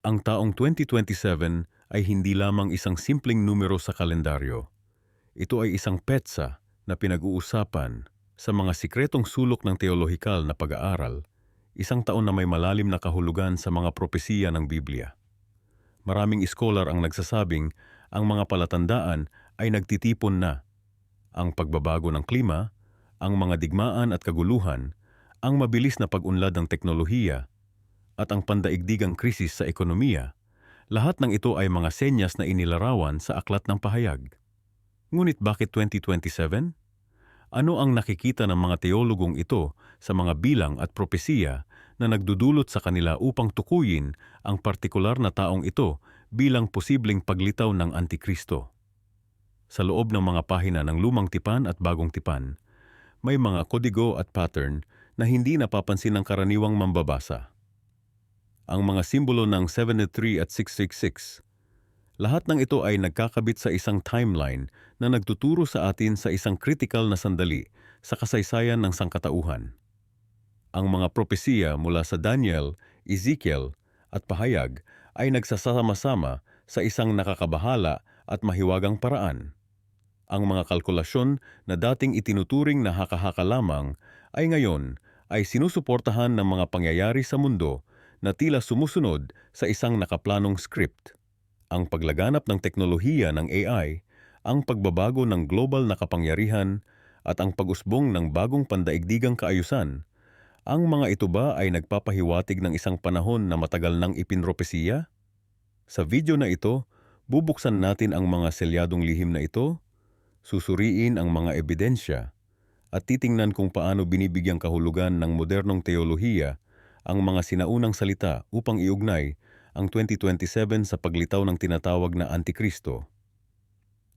Ang taong 2027 ay hindi lamang isang simpleng numero sa kalendaryo. Ito ay isang petsa na pinag-uusapan sa mga sikretong sulok ng teolohikal na pag-aaral, isang taon na may malalim na kahulugan sa mga propesiya ng Biblia. Maraming iskolar ang nagsasabing ang mga palatandaan ay nagtitipon na. Ang pagbabago ng klima, ang mga digmaan at kaguluhan, ang mabilis na pag-unlad ng teknolohiya, at ang pandaigdigang krisis sa ekonomiya, lahat ng ito ay mga senyas na inilarawan sa aklat ng pahayag. Ngunit bakit 2027? Ano ang nakikita ng mga teologong ito sa mga bilang at propesiya na nagdudulot sa kanila upang tukuyin ang partikular na taong ito bilang posibleng paglitaw ng Antikristo? Sa loob ng mga pahina ng Lumang Tipan at Bagong Tipan, may mga kodigo at pattern na hindi napapansin ng karaniwang mambabasa. Ang mga simbolo ng 73 at 666. Lahat ng ito ay nagkakabit sa isang timeline na nagtuturo sa atin sa isang kritikal na sandali sa kasaysayan ng sangkatauhan. Ang mga propesiya mula sa Daniel, Ezekiel at Pahayag ay nagsasama-sama sa isang nakakabahala at mahiwagang paraan. Ang mga kalkulasyon na dating itinuturing na haka-haka lamang ay ngayon ay sinusuportahan ng mga pangyayari sa mundo na tila sumusunod sa isang nakaplanong script. Ang paglaganap ng teknolohiya ng AI, ang pagbabago ng global na kapangyarihan, at ang pag-usbong ng bagong pandaigdigang kaayusan, ang mga ito ba ay nagpapahiwatig ng isang panahon na matagal nang ipinropesiya? Sa video na ito, bubuksan natin ang mga selyadong lihim na ito, susuriin ang mga ebidensya, at titingnan kung paano binibigyang kahulugan ng modernong teolohiya ang mga sinaunang salita upang iugnay ang 2027 sa paglitaw ng tinatawag na Antikristo.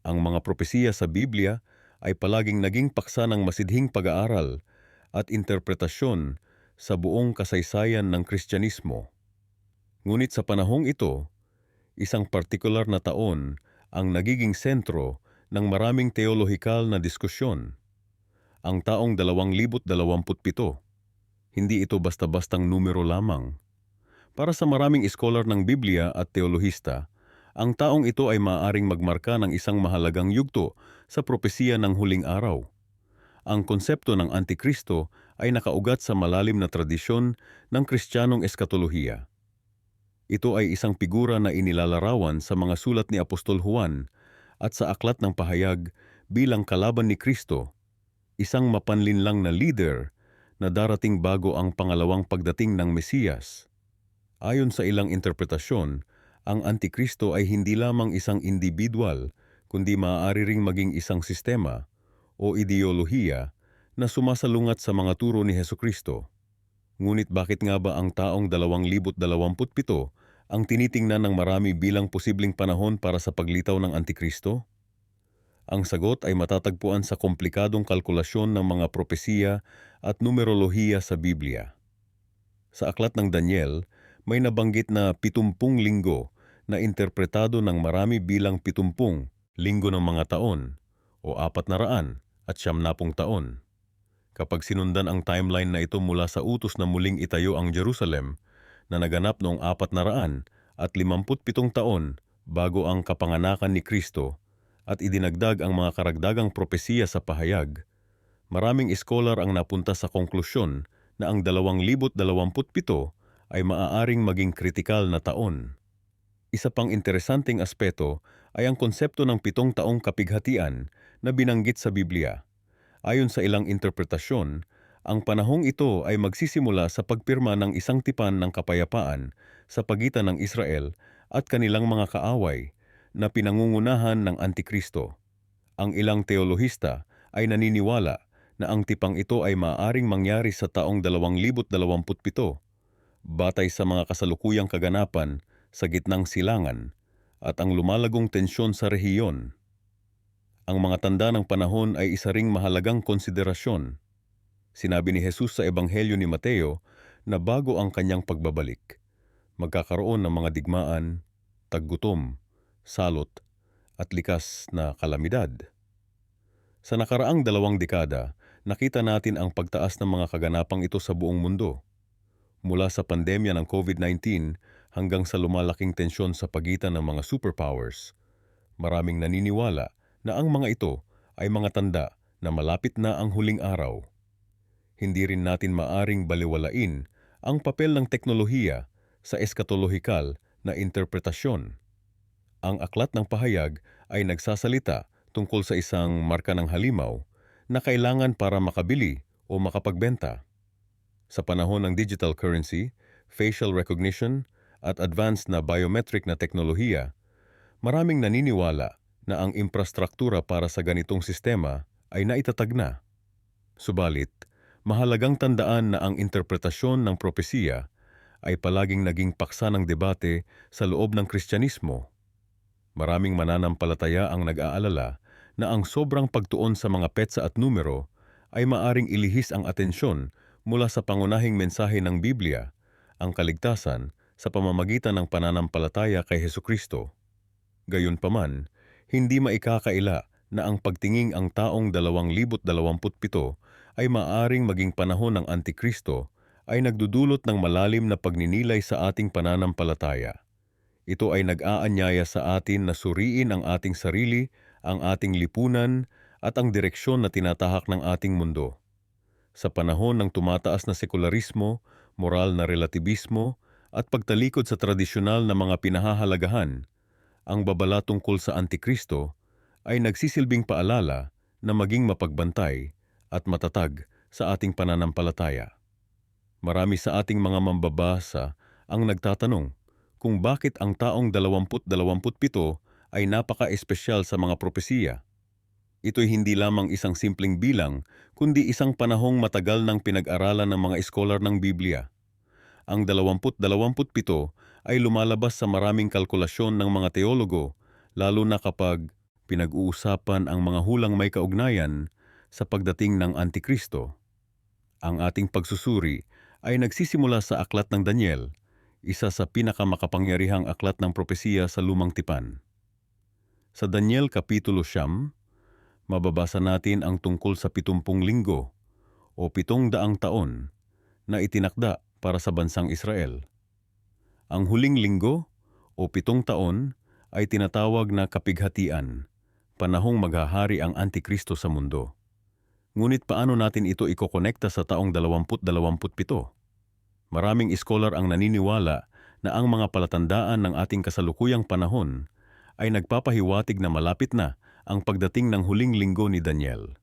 Ang mga propesiya sa Biblia ay palaging naging paksa ng masidhing pag-aaral at interpretasyon sa buong kasaysayan ng Kristyanismo. Ngunit sa panahong ito, isang partikular na taon ang nagiging sentro ng maraming teolohikal na diskusyon. Ang taong 2027. Hindi ito basta-bastang numero lamang. Para sa maraming iskolar ng Biblia at teolohista, ang taong ito ay maaaring magmarka ng isang mahalagang yugto sa propesiya ng huling araw. Ang konsepto ng Antikristo ay nakaugat sa malalim na tradisyon ng Kristiyanong eskatolohiya. Ito ay isang figura na inilalarawan sa mga sulat ni Apostol Juan at sa aklat ng Pahayag bilang kalaban ni Kristo, isang mapanlinlang na leader na darating bago ang pangalawang pagdating ng Mesiyas. Ayon sa ilang interpretasyon, ang Antikristo ay hindi lamang isang individual, kundi maaari ring maging isang sistema o ideolohiya na sumasalungat sa mga turo ni Hesukristo. Ngunit bakit nga ba ang taong 2027 ang tinitingnan ng marami bilang posibleng panahon para sa paglitaw ng Antikristo? Ang sagot ay matatagpuan sa komplikadong kalkulasyon ng mga propesiya at numerolohiya sa Biblia. Sa aklat ng Daniel, may nabanggit na 70 linggo na interpretado ng marami bilang 70 linggo ng mga taon o 400 at 70 taon. Kapag sinundan ang timeline na ito mula sa utos na muling itayo ang Jerusalem na naganap noong 400 at 57 taon bago ang kapanganakan ni Kristo, at idinagdag ang mga karagdagang propesiya sa Pahayag, maraming iskolar ang napunta sa konklusyon na ang 2027 ay maaaring maging kritikal na taon. Isa pang interesanteng aspeto ay ang konsepto ng 7 taong kapighatian na binanggit sa Biblia. Ayon sa ilang interpretasyon, ang panahong ito ay magsisimula sa pagpirma ng isang tipan ng kapayapaan sa pagitan ng Israel at kanilang mga kaaway, na pinangungunahan ng Antikristo. Ang ilang teolohista ay naniniwala na ang tipang ito ay maaaring mangyari sa taong 2027, batay sa mga kasalukuyang kaganapan sa gitnang silangan at ang lumalagong tensyon sa rehiyon. Ang mga tanda ng panahon ay isa ring mahalagang konsiderasyon. Sinabi ni Jesus sa Ebanghelyo ni Mateo na bago ang kanyang pagbabalik, magkakaroon ng mga digmaan, taggutom, salot, at likas na kalamidad. Sa nakaraang 2 dekada, nakita natin ang pagtaas ng mga kaganapang ito sa buong mundo. Mula sa pandemya ng COVID-19 hanggang sa lumalaking tensyon sa pagitan ng mga superpowers. Maraming naniniwala na ang mga ito ay mga tanda na malapit na ang huling araw. Hindi rin natin maaring baliwalain ang papel ng teknolohiya sa eskatolohikal na interpretasyon. Ang aklat ng pahayag ay nagsasalita tungkol sa isang marka ng halimaw na kailangan para makabili o makapagbenta. Sa panahon ng digital currency, facial recognition at advanced na biometric na teknolohiya, maraming naniniwala na ang infrastruktura para sa ganitong sistema ay naitatag na. Subalit, mahalagang tandaan na ang interpretasyon ng propesiya ay palaging naging paksa ng debate sa loob ng Kristyanismo. Maraming mananampalataya ang nag-aalala na ang sobrang pagtuon sa mga petsa at numero ay maaring ilihis ang atensyon mula sa pangunahing mensahe ng Biblia, ang kaligtasan sa pamamagitan ng pananampalataya kay Hesukristo. Gayunpaman, hindi maikakaila na ang pagtinging ang taong 2027 ay maaring maging panahon ng Antikristo ay nagdudulot ng malalim na pagninilay sa ating pananampalataya. Ito ay nag-aanyaya sa atin na suriin ang ating sarili, ang ating lipunan, at ang direksyon na tinatahak ng ating mundo. Sa panahon ng tumataas na sekularismo, moral na relatibismo, at pagtalikod sa tradisyonal na mga pinahahalagahan, ang babala tungkol sa Antikristo ay nagsisilbing paalala na maging mapagbantay at matatag sa ating pananampalataya. Marami sa ating mga mambabasa ang nagtatanong kung bakit ang taong 2027 ay napaka-espesyal sa mga propesiya. Ito'y hindi lamang isang simpleng bilang, kundi isang panahong matagal ng pinag-aralan ng mga eskolar ng Biblia. Ang 2027 ay lumalabas sa maraming kalkulasyon ng mga teologo, lalo na kapag pinag-uusapan ang mga hulang may kaugnayan sa pagdating ng Antikristo. Ang ating pagsusuri ay nagsisimula sa aklat ng Daniel, isa sa pinakamakapangyarihang aklat ng propesiya sa Lumang Tipan. Sa Daniel Kapitulo 9, mababasa natin ang tungkol sa 70 linggo o 700 taon na itinakda para sa bansang Israel. Ang huling linggo o 7 taon ay tinatawag na kapighatian, panahong maghahari ang Antikristo sa mundo. Ngunit paano natin ito ikokonekta sa taong 2027? Maraming iskolar ang naniniwala na ang mga palatandaan ng ating kasalukuyang panahon ay nagpapahiwatig na malapit na ang pagdating ng huling linggo ni Daniel.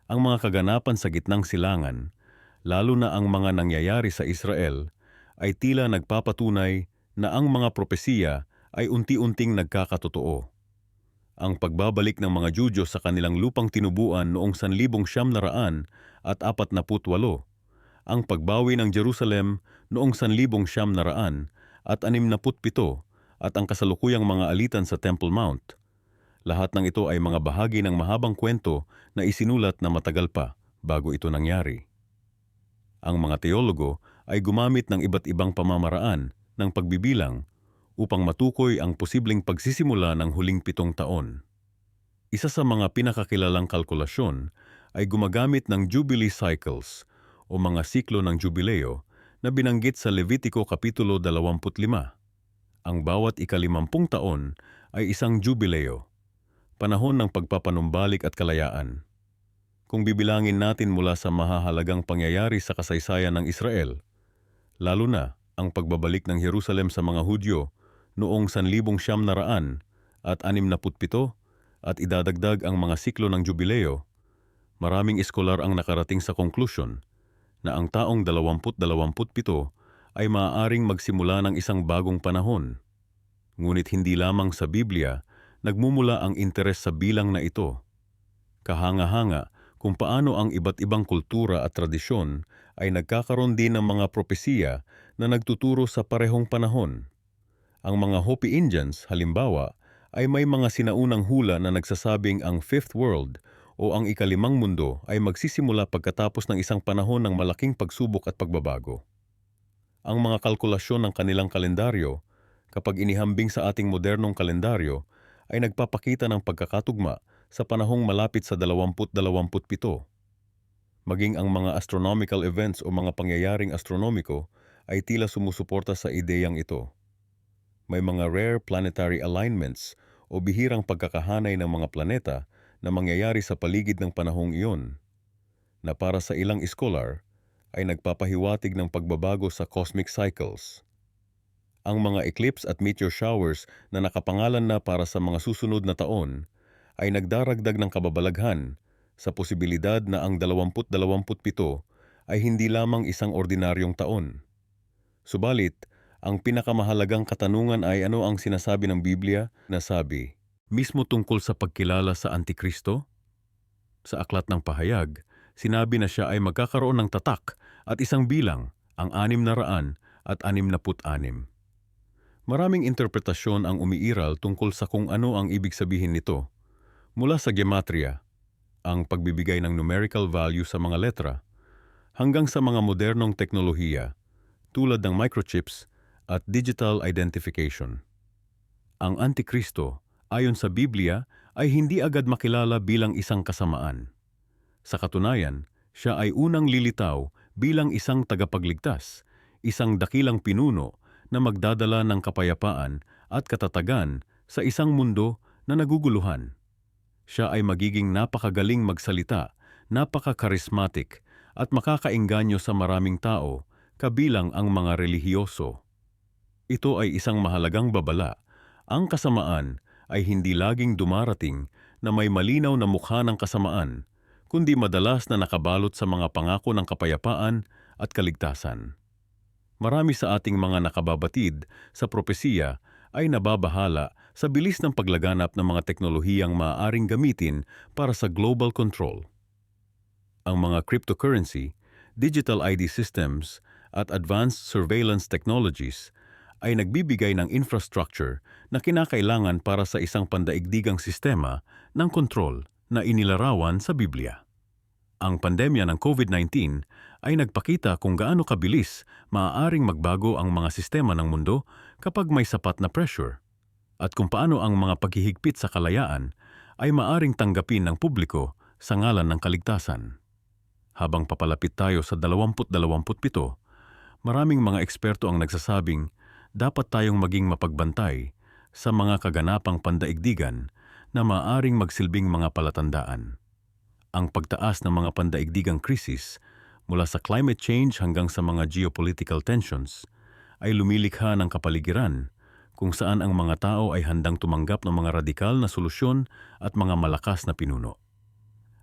Ang mga kaganapan sa gitnang silangan, lalo na ang mga nangyayari sa Israel, ay tila nagpapatunay na ang mga propesiya ay unti-unting nagkakatotoo. Ang pagbabalik ng mga Judyo sa kanilang lupang tinubuan noong 1948 ang pagbawi ng Jerusalem noong 1967 at ang kasalukuyang mga alitan sa Temple Mount. Lahat ng ito ay mga bahagi ng mahabang kwento na isinulat na matagal pa bago ito nangyari. Ang mga teologo ay gumamit ng iba't ibang pamamaraan ng pagbibilang upang matukoy ang posibleng pagsisimula ng huling 7 taon. Isa sa mga pinakakilalang kalkulasyon ay gumagamit ng Jubilee Cycles o mga siklo ng jubileo na binanggit sa Levitico Kapitulo 25. Ang bawat ika-50 taon ay isang jubileo, panahon ng pagpapanumbalik at kalayaan. Kung bibilangin natin mula sa mahahalagang pangyayari sa kasaysayan ng Israel, lalo na ang pagbabalik ng Jerusalem sa mga Hudyo noong 1967 at idadagdag ang mga siklo ng jubileo, maraming iskolar ang nakarating sa konklusyon na ang taong 2027 ay maaaring magsimula ng isang bagong panahon. Ngunit hindi lamang sa Biblia nagmumula ang interes sa bilang na ito. Kahanga-hanga kung paano ang iba't ibang kultura at tradisyon ay nagkakaroon din ng mga propesiya na nagtuturo sa parehong panahon. Ang mga Hopi Indians, halimbawa, ay may mga sinaunang hula na nagsasabing ang Fifth World o ang ikalimang mundo ay magsisimula pagkatapos ng isang panahon ng malaking pagsubok at pagbabago. Ang mga kalkulasyon ng kanilang kalendaryo, kapag inihambing sa ating modernong kalendaryo, ay nagpapakita ng pagkakatugma sa panahong malapit sa 2027. Maging ang mga astronomical events o mga pangyayaring astronomiko ay tila sumusuporta sa ideyang ito. May mga rare planetary alignments o bihirang pagkakahanay ng mga planeta na mangyayari sa paligid ng panahong iyon, na para sa ilang scholar ay nagpapahiwatig ng pagbabago sa cosmic cycles. Ang mga eclipse at meteor showers na nakapangalan na para sa mga susunod na taon ay nagdaragdag ng kababalaghan sa posibilidad na ang 2027 ay hindi lamang isang ordinaryong taon. Subalit, ang pinakamahalagang katanungan ay ano ang sinasabi ng Biblia na sabi, mismo tungkol sa pagkilala sa Antikristo? Sa Aklat ng Pahayag, sinabi na siya ay magkakaroon ng tatak at isang bilang, ang 666. Maraming interpretasyon ang umiiral tungkol sa kung ano ang ibig sabihin nito, mula sa gematria, ang pagbibigay ng numerical value sa mga letra, hanggang sa mga modernong teknolohiya tulad ng microchips at digital identification. Ang Antikristo, ayon sa Biblia, ay hindi agad makilala bilang isang kasamaan. Sa katunayan, siya ay unang lilitaw bilang isang tagapagligtas, isang dakilang pinuno na magdadala ng kapayapaan at katatagan sa isang mundo na naguguluhan. Siya ay magiging napakagaling magsalita, napaka-charismatic at makakaengganyo sa maraming tao, kabilang ang mga relihiyoso. Ito ay isang mahalagang babala. Ang kasamaan ay hindi laging dumarating na may malinaw na mukha ng kasamaan, kundi madalas na nakabalot sa mga pangako ng kapayapaan at kaligtasan. Marami sa ating mga nakababatid sa propesiya ay nababahala sa bilis ng paglaganap ng mga teknolohiyang maaaring gamitin para sa global control. Ang mga cryptocurrency, digital ID systems, at advanced surveillance technologies ay nagbibigay ng infrastructure na kinakailangan para sa isang pandaigdigang sistema ng kontrol na inilarawan sa Biblia. Ang pandemya ng COVID-19 ay nagpakita kung gaano kabilis maaaring magbago ang mga sistema ng mundo kapag may sapat na pressure, at kung paano ang mga paghihigpit sa kalayaan ay maaaring tanggapin ng publiko sa ngalan ng kaligtasan. Habang papalapit tayo sa 2027, maraming mga eksperto ang nagsasabing dapat tayong maging mapagbantay sa mga kaganapang pandaigdigan na maaaring magsilbing mga palatandaan. Ang pagtaas ng mga pandaigdigang krisis, mula sa climate change hanggang sa mga geopolitical tensions, ay lumilikha ng kapaligiran kung saan ang mga tao ay handang tumanggap ng mga radikal na solusyon at mga malakas na pinuno.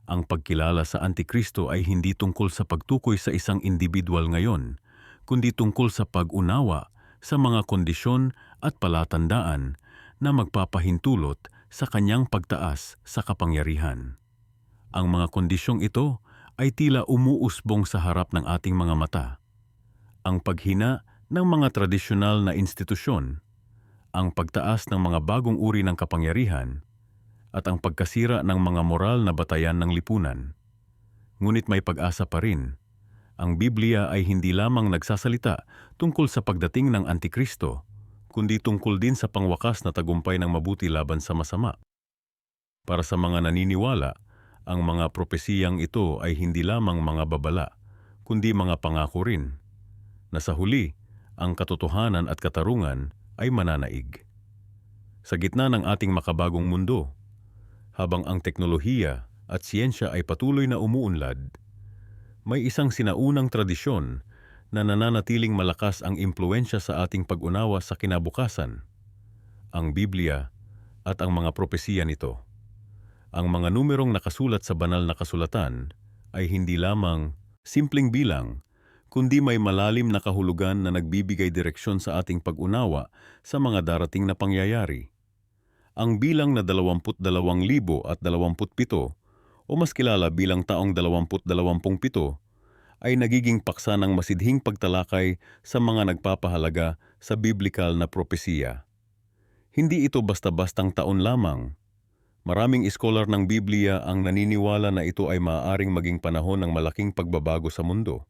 Ang pagkilala sa Antikristo ay hindi tungkol sa pagtukoy sa isang individual ngayon, kundi tungkol sa pag-unawa sa mga kondisyon at palatandaan na magpapahintulot sa kanyang pagtaas sa kapangyarihan. Ang mga kondisyong ito ay tila umuusbong sa harap ng ating mga mata. Ang paghina ng mga tradisyonal na institusyon, ang pagtaas ng mga bagong uri ng kapangyarihan, at ang pagkasira ng mga moral na batayan ng lipunan. Ngunit may pag-asa pa rin. Ang Biblia ay hindi lamang nagsasalita tungkol sa pagdating ng Antikristo, kundi tungkol din sa pangwakas na tagumpay ng mabuti laban sa masama. Para sa mga naniniwala, ang mga propesiyang ito ay hindi lamang mga babala, kundi mga pangako rin, na sa huli, ang katotohanan at katarungan ay mananaig. Sa gitna ng ating makabagong mundo, habang ang teknolohiya at siyensya ay patuloy na umuunlad, may isang sinaunang tradisyon na nananatiling malakas ang impluensya sa ating pag-unawa sa kinabukasan, ang Biblia at ang mga propesiya nito. Ang mga numerong nakasulat sa banal na kasulatan ay hindi lamang simpleng bilang, kundi may malalim na kahulugan na nagbibigay direksyon sa ating pag-unawa sa mga darating na pangyayari. Ang bilang na 22,027 o mas kilala bilang taong 2027 ay nagiging paksa ng masidhing pagtalakay sa mga nagpapahalaga sa biblikal na propesiya. Hindi ito basta-bastang taon lamang. Maraming iskolar ng Biblia ang naniniwala na ito ay maaaring maging panahon ng malaking pagbabago sa mundo.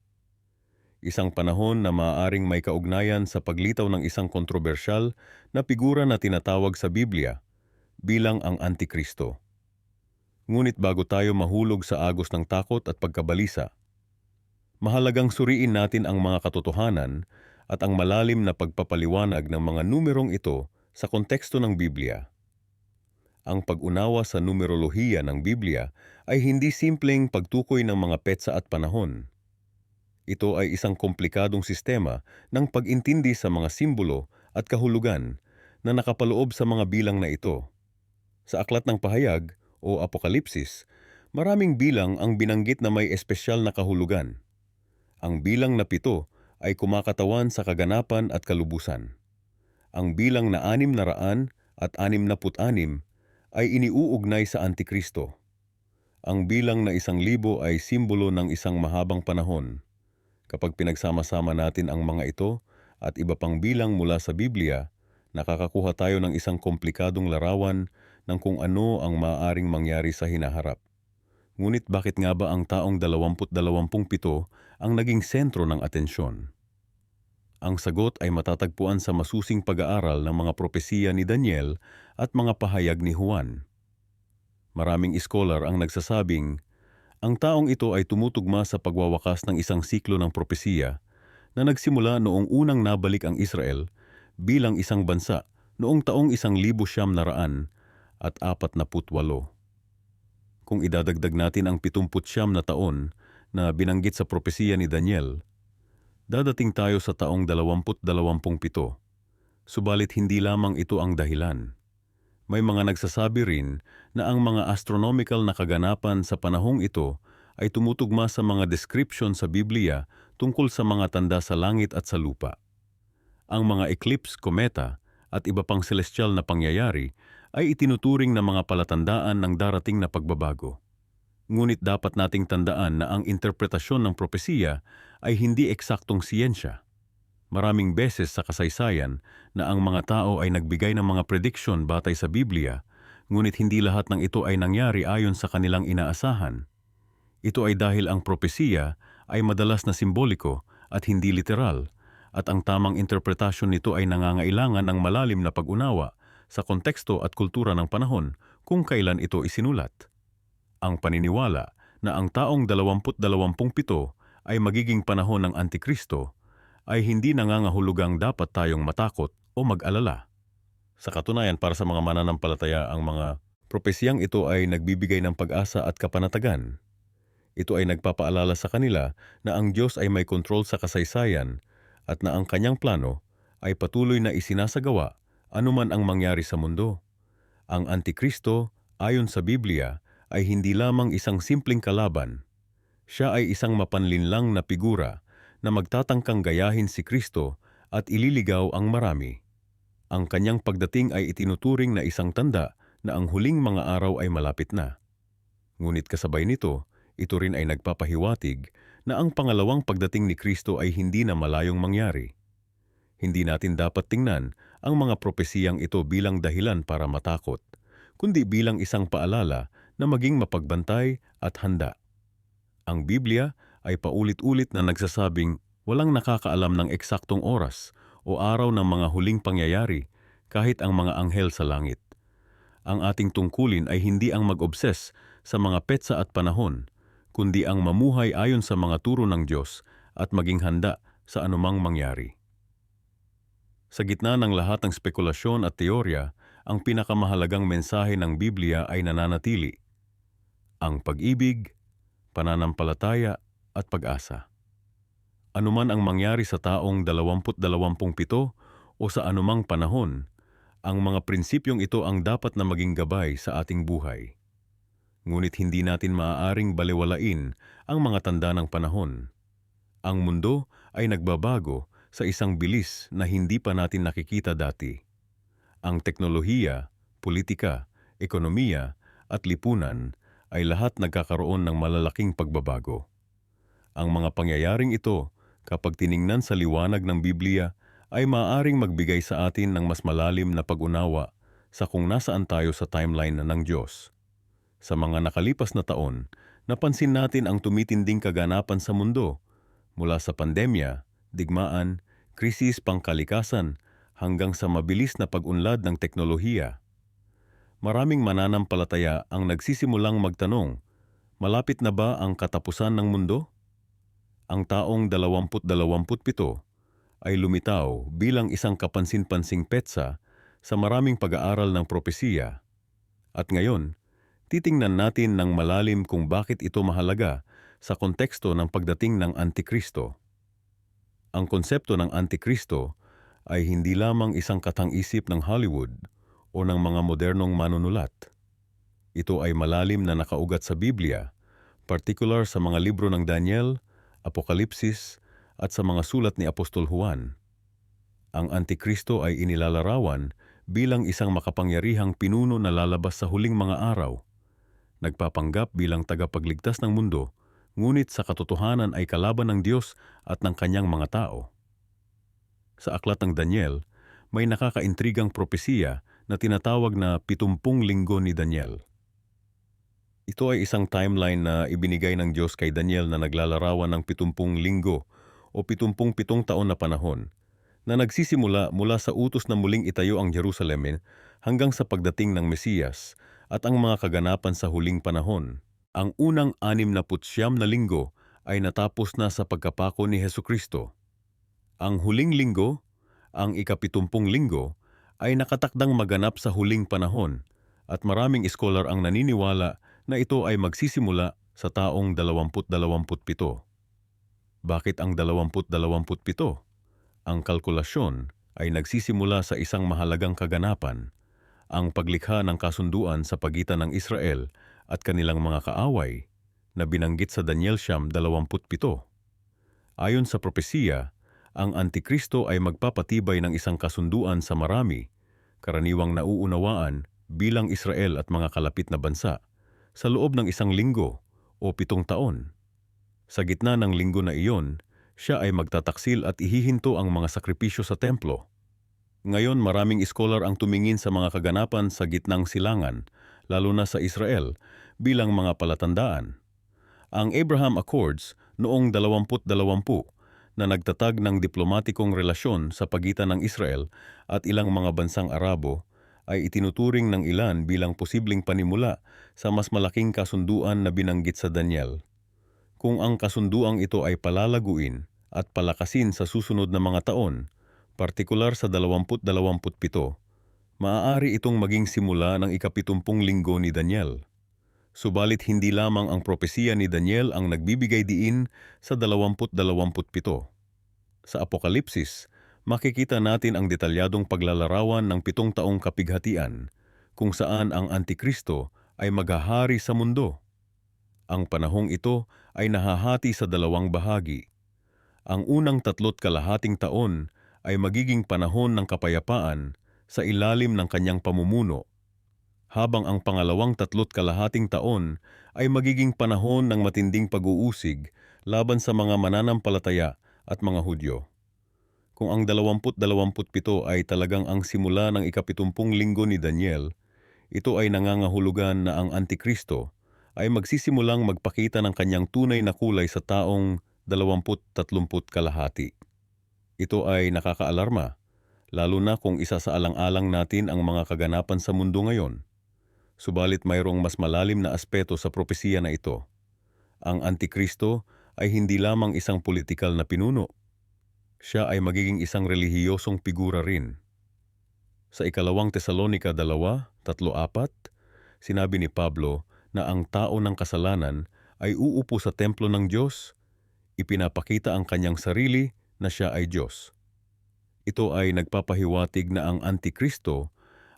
Isang panahon na maaaring may kaugnayan sa paglitaw ng isang kontrobersyal na figura na tinatawag sa Biblia bilang ang Antikristo. Ngunit bago tayo mahulog sa agos ng takot at pagkabalisa, mahalagang suriin natin ang mga katotohanan at ang malalim na pagpapaliwanag ng mga numerong ito sa konteksto ng Biblia. Ang pag-unawa sa numerolohiya ng Biblia ay hindi simpleng pagtukoy ng mga petsa at panahon. Ito ay isang komplikadong sistema ng pag-intindi sa mga simbolo at kahulugan na nakapaloob sa mga bilang na ito. Sa Aklat ng Pahayag o Apokalipsis, maraming bilang ang binanggit na may espesyal na kahulugan. Ang bilang na 7 ay kumakatawan sa kaganapan at kalubusan. Ang bilang na 666 ay iniuugnay sa Antikristo. Ang bilang na 1,000 ay simbolo ng isang mahabang panahon. Kapag pinagsama-sama natin ang mga ito at iba pang bilang mula sa Biblia, nakakakuha tayo ng isang komplikadong larawan ng kung ano ang maaaring mangyari sa hinaharap. Ngunit bakit nga ba ang taong 20-27 ang naging sentro ng atensyon? Ang sagot ay matatagpuan sa masusing pag-aaral ng mga propesiya ni Daniel at mga pahayag ni Juan. Maraming iskolar ang nagsasabing, ang taong ito ay tumutugma sa pagwawakas ng isang siklo ng propesiya na nagsimula noong unang nabalik ang Israel bilang isang bansa noong taong 1948. Kung idadagdag natin ang 79 na taon na binanggit sa propesiya ni Daniel, dadating tayo sa taong 2027. Subalit hindi lamang ito ang dahilan. May mga nagsasabi rin na ang mga astronomical na kaganapan sa panahong ito ay tumutugma sa mga description sa Biblia tungkol sa mga tanda sa langit at sa lupa. Ang mga eclipse, kometa at iba pang celestial na pangyayari ay itinuturing na mga palatandaan ng darating na pagbabago. Ngunit dapat nating tandaan na ang interpretasyon ng propesiya ay hindi eksaktong siyensya. Maraming beses sa kasaysayan na ang mga tao ay nagbigay ng mga prediction batay sa Biblia, ngunit hindi lahat ng ito ay nangyari ayon sa kanilang inaasahan. Ito ay dahil ang propesiya ay madalas na simboliko at hindi literal, at ang tamang interpretasyon nito ay nangangailangan ng malalim na pag-unawa sa konteksto at kultura ng panahon kung kailan ito isinulat. Ang paniniwala na ang taong 20-27 ay magiging panahon ng Antikristo ay hindi nangangahulugang dapat tayong matakot o mag-alala. Sa katunayan, para sa mga mananampalataya, ang mga propesiyang ito ay nagbibigay ng pag-asa at kapanatagan. Ito ay nagpapaalala sa kanila na ang Diyos ay may kontrol sa kasaysayan at na ang kanyang plano ay patuloy na isinasagawa anuman ang mangyari sa mundo. Ang Antikristo, ayon sa Biblia, ay hindi lamang isang simpleng kalaban. Siya ay isang mapanlinlang na figura na magtatangkang gayahin si Kristo at ililigaw ang marami. Ang kanyang pagdating ay itinuturing na isang tanda na ang huling mga araw ay malapit na. Ngunit kasabay nito, ito rin ay nagpapahiwatig na ang pangalawang pagdating ni Kristo ay hindi na malayong mangyari. Hindi natin dapat tingnan ang mga propesiyang ito bilang dahilan para matakot, kundi bilang isang paalala na maging mapagbantay at handa. Ang Biblia ay paulit-ulit na nagsasabing walang nakakaalam ng eksaktong oras o araw ng mga huling pangyayari kahit ang mga anghel sa langit. Ang ating tungkulin ay hindi ang mag-obses sa mga petsa at panahon, kundi ang mamuhay ayon sa mga turo ng Diyos at maging handa sa anumang mangyari. Sa gitna ng lahat ng spekulasyon at teorya, ang pinakamahalagang mensahe ng Biblia ay nananatili: ang pag-ibig, pananampalataya at pag-asa. Anuman ang mangyari sa taong 20-27 o sa anumang panahon, ang mga prinsipyong ito ang dapat na maging gabay sa ating buhay. Ngunit hindi natin maaaring balewalain ang mga tanda ng panahon. Ang mundo ay nagbabago sa isang bilis na hindi pa natin nakikita dati. Ang teknolohiya, politika, ekonomiya at lipunan ay lahat nagkakaroon ng malalaking pagbabago. Ang mga pangyayaring ito, kapag tiningnan sa liwanag ng Biblia, ay maaaring magbigay sa atin ng mas malalim na pag-unawa sa kung nasaan tayo sa timeline ng Diyos. Sa mga nakalipas na taon, napansin natin ang tumitinding kaganapan sa mundo, mula sa pandemya, digmaan, krisis pangkalikasan, hanggang sa mabilis na pag-unlad ng teknolohiya. Maraming mananampalataya ang nagsisimulang magtanong, malapit na ba ang katapusan ng mundo? Ang taong 20-27 ay lumitaw bilang isang kapansin-pansing petsa sa maraming pag-aaral ng propesiya. At ngayon, titingnan natin ng malalim kung bakit ito mahalaga sa konteksto ng pagdating ng Antikristo. Ang konsepto ng Antikristo ay hindi lamang isang katang-isip ng Hollywood o ng mga modernong manunulat. Ito ay malalim na nakaugat sa Biblia, partikular sa mga libro ng Daniel, Apokalipsis, at sa mga sulat ni Apostol Juan. Ang Antikristo ay inilalarawan bilang isang makapangyarihang pinuno na lalabas sa huling mga araw. Nagpapanggap bilang tagapagligtas ng mundo, ngunit sa katotohanan ay kalaban ng Diyos at ng kanyang mga tao. Sa aklat ng Daniel, may nakakaintrigang propesiya na tinatawag na 70 linggo ni Daniel. Ito ay isang timeline na ibinigay ng Diyos kay Daniel na naglalarawan ng 70 linggo o 77 taon na panahon na nagsisimula mula sa utos na muling itayo ang Jerusalem hanggang sa pagdating ng Mesiyas at ang mga kaganapan sa huling panahon. Ang unang 69 na linggo ay natapos na sa pagkapako ni Hesukristo. Ang huling linggo, ang ika-70 linggo, ay nakatakdang maganap sa huling panahon at maraming iskolar ang naniniwala na ito ay magsisimula sa taong 2027. Bakit ang 2027? Ang kalkulasyon ay nagsisimula sa isang mahalagang kaganapan, ang paglikha ng kasunduan sa pagitan ng Israel at kanilang mga kaaway na binanggit sa Daniel 27. Ayon sa propesiya, ang Antikristo ay magpapatibay ng isang kasunduan sa marami, karaniwang nauunawaan bilang Israel at mga kalapit na bansa, sa loob ng 1 linggo o 7 taon. Sa gitna ng linggo na iyon, siya ay magtataksil at ihihinto ang mga sakripisyo sa templo. Ngayon maraming iskolar ang tumingin sa mga kaganapan sa gitnang silangan, lalo na sa Israel, bilang mga palatandaan. Ang Abraham Accords noong 2020 na nagtatag ng diplomatikong relasyon sa pagitan ng Israel at ilang mga bansang Arabo ay itinuturing ng ilan bilang posibleng panimula sa mas malaking kasunduan na binanggit sa Daniel. Kung ang kasunduang ito ay palalaguin at palakasin sa susunod na mga taon, partikular sa 2027, maaari itong maging simula ng ika-70 linggo ni Daniel. Subalit hindi lamang ang propesiya ni Daniel ang nagbibigay diin sa 2027. Sa Apokalipsis, makikita natin ang detalyadong paglalarawan ng 7 taong kapighatian kung saan ang Antikristo ay maghahari sa mundo. Ang panahong ito ay nahahati sa 2 bahagi. Ang unang 3 kalahating taon ay magiging panahon ng kapayapaan sa ilalim ng kanyang pamumuno, habang ang pangalawang 3 kalahating taon ay magiging panahon ng matinding pag-uusig laban sa mga mananampalataya at mga Hudyo. Kung ang 2027 ay talagang ang simula ng ika-70 linggo ni Daniel, ito ay nangangahulugan na ang Antikristo ay magsisimulang magpakita ng kanyang tunay na kulay sa taong 20-30 kalahati. Ito ay nakakaalarma, lalo na kung isasaalang-alang natin ang mga kaganapan sa mundo ngayon. Subalit mayroong mas malalim na aspeto sa propesiya na ito. Ang Antikristo ay hindi lamang isang politikal na pinuno. Siya ay magiging isang relihiyosong figura rin. Sa ikalawang Tesalonica 2:3-4, sinabi ni Pablo na ang tao ng kasalanan ay uupo sa templo ng Diyos, ipinapakita ang kanyang sarili na siya ay Diyos. Ito ay nagpapahiwatig na ang Antikristo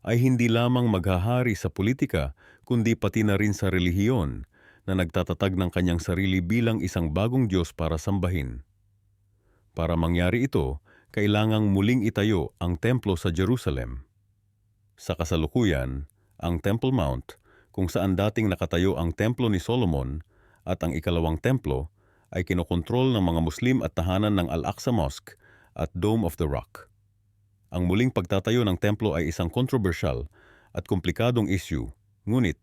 ay hindi lamang maghahari sa politika, kundi pati na rin sa relihiyon na nagtatatag ng kanyang sarili bilang isang bagong Diyos para sambahin. Para mangyari ito, kailangang muling itayo ang templo sa Jerusalem. Sa kasalukuyan, ang Temple Mount, kung saan dating nakatayo ang templo ni Solomon at ang ikalawang templo, ay kinokontrol ng mga Muslim at tahanan ng Al-Aqsa Mosque at Dome of the Rock. Ang muling pagtatayo ng templo ay isang kontrobersyal at komplikadong issue, ngunit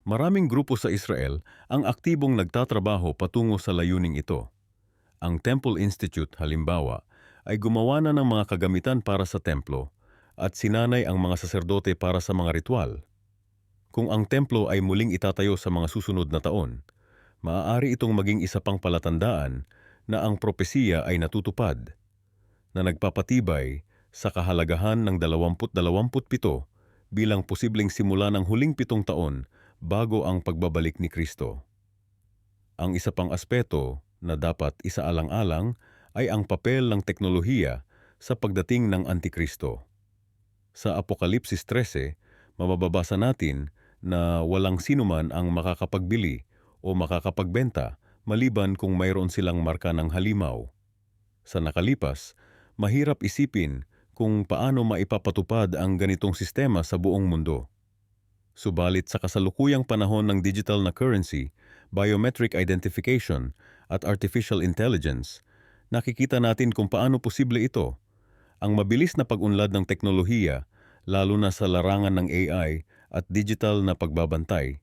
maraming grupo sa Israel ang aktibong nagtatrabaho patungo sa layuning ito. Ang Temple Institute, halimbawa, ay gumawa na ng mga kagamitan para sa templo at sinanay ang mga saserdote para sa mga ritual. Kung ang templo ay muling itatayo sa mga susunod na taon, maaari itong maging isa pang palatandaan na ang propesiya ay natutupad. na nagpapatibay sa kahalagahan ng 2027 bilang posibleng simula ng huling 7 taon bago ang pagbabalik ni Kristo. Ang isa pang aspeto na dapat isaalang-alang ay ang papel ng teknolohiya sa pagdating ng Antikristo. Sa Apokalipsis 13, mababasa natin na walang sinuman ang makakapagbili o makakapagbenta maliban kung mayroon silang marka ng halimaw. Sa nakalipas, mahirap isipin kung paano maipapatupad ang ganitong sistema sa buong mundo. Subalit sa kasalukuyang panahon ng digital na currency, biometric identification at artificial intelligence, nakikita natin kung paano posible ito. Ang mabilis na pag-unlad ng teknolohiya, lalo na sa larangan ng AI at digital na pagbabantay,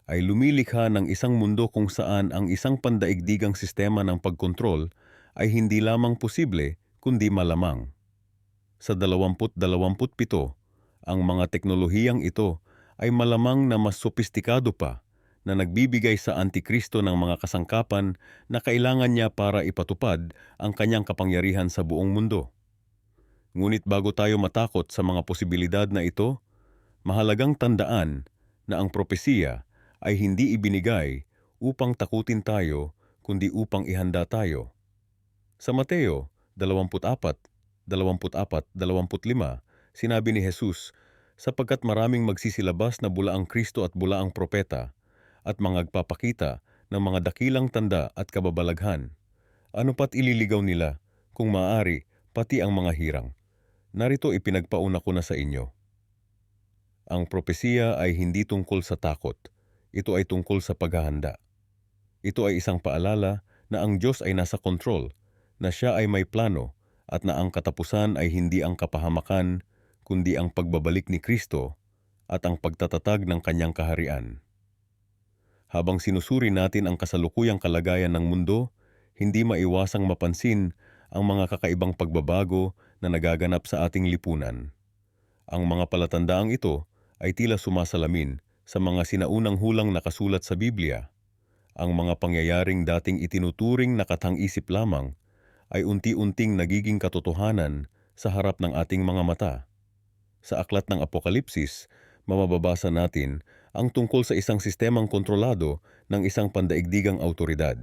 ay lumilikha ng isang mundo kung saan ang isang pandaigdigang sistema ng pagkontrol ay hindi lamang posible kundi malamang. Sa 2027, ang mga teknolohiyang ito ay malamang na mas sopistikado pa na nagbibigay sa Antikristo ng mga kasangkapan na kailangan niya para ipatupad ang kanyang kapangyarihan sa buong mundo. Ngunit bago tayo matakot sa mga posibilidad na ito, mahalagang tandaan na ang propesiya ay hindi ibinigay upang takutin tayo kundi upang ihanda tayo. Sa Mateo 24:24-25, sinabi ni Jesus, sapagkat maraming magsisilabas na bulaang Kristo at bulaang propeta at magpapakita ng mga dakilang tanda at kababalaghan. Ano pat ililigaw nila, kung maaari, pati ang mga hirang. Narito ipinagpauna ko na sa inyo. Ang propesiya ay hindi tungkol sa takot. Ito ay tungkol sa paghahanda. Ito ay isang paalala na ang Diyos ay nasa kontrol, na siya ay may plano at na ang katapusan ay hindi ang kapahamakan, kundi ang pagbabalik ni Kristo at ang pagtatatag ng kanyang kaharian. Habang sinusuri natin ang kasalukuyang kalagayan ng mundo, hindi maiwasang mapansin ang mga kakaibang pagbabago na nagaganap sa ating lipunan. Ang mga palatandaang ito ay tila sumasalamin sa mga sinaunang hulang nakasulat sa Biblia. Ang mga pangyayaring dating itinuturing na katang-isip lamang ay unti-unting nagiging katotohanan sa harap ng ating mga mata. Sa aklat ng Apokalipsis, mababasa natin ang tungkol sa isang sistemang kontrolado ng isang pandaigdigang awtoridad.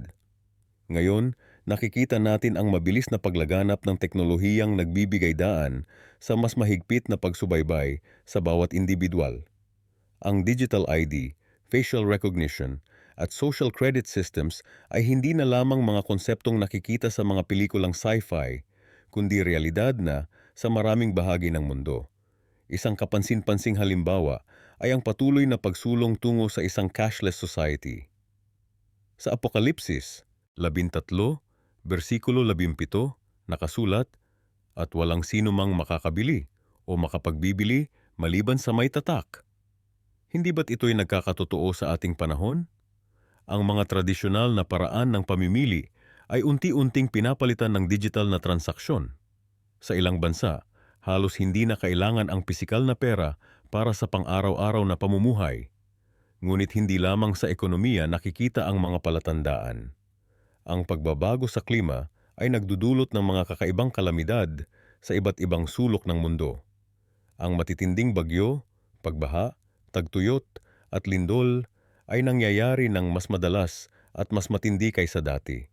Ngayon, nakikita natin ang mabilis na paglaganap ng teknolohiyang nagbibigay daan sa mas mahigpit na pagsubaybay sa bawat individual. Ang digital ID, facial recognition, at social credit systems ay hindi na lamang mga konseptong nakikita sa mga pelikulang sci-fi, kundi realidad na sa maraming bahagi ng mundo. Isang kapansin-pansing halimbawa ay ang patuloy na pagsulong tungo sa isang cashless society. Sa Apokalipsis 13, versikulo 17, nakasulat, at walang sino mang makakabili o makapagbibili maliban sa may tatak. Hindi ba't ito'y nagkakatotoo sa ating panahon? Ang mga tradisyonal na paraan ng pamimili ay unti-unting pinapalitan ng digital na transaksyon. Sa ilang bansa, halos hindi na kailangan ang pisikal na pera para sa pang-araw-araw na pamumuhay. Ngunit hindi lamang sa ekonomiya nakikita ang mga palatandaan. Ang pagbabago sa klima ay nagdudulot ng mga kakaibang kalamidad sa iba't ibang sulok ng mundo. Ang matitinding bagyo, pagbaha, tagtuyot at lindol ay nangyayari ng mas madalas at mas matindi kaysa dati.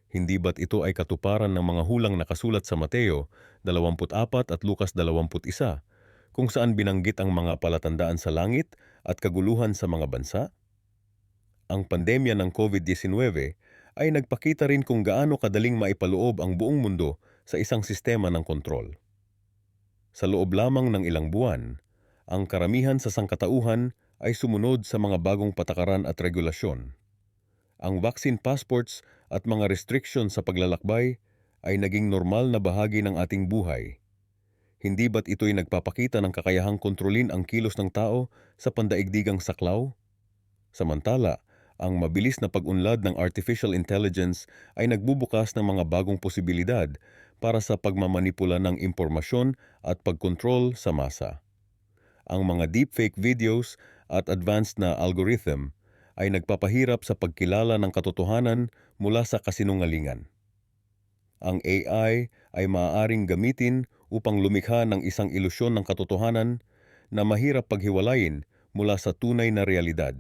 Hindi ba't ito ay katuparan ng mga hulang nakasulat sa Mateo 24 at Lukas 21, kung saan binanggit ang mga palatandaan sa langit at kaguluhan sa mga bansa? Ang pandemya ng COVID-19 ay nagpakita rin kung gaano kadaling maipaloob ang buong mundo sa isang sistema ng kontrol. Sa loob lamang ng ilang buwan, ang karamihan sa sangkatauhan ay sumunod sa mga bagong patakaran at regulasyon. Ang vaccine passports at mga restriction sa paglalakbay ay naging normal na bahagi ng ating buhay. Hindi ba't ito'y nagpapakita ng kakayahang kontrolin ang kilos ng tao sa pandaigdigang saklaw? Samantala, ang mabilis na pag-unlad ng artificial intelligence ay nagbubukas ng mga bagong posibilidad para sa pagmamanipula ng impormasyon at pagkontrol sa masa. Ang mga deepfake videos at advanced na algorithm ay nagpapahirap sa pagkilala ng katotohanan mula sa kasinungalingan. Ang AI ay maaaring gamitin upang lumikha ng isang ilusyon ng katotohanan na mahirap paghiwalayin mula sa tunay na realidad.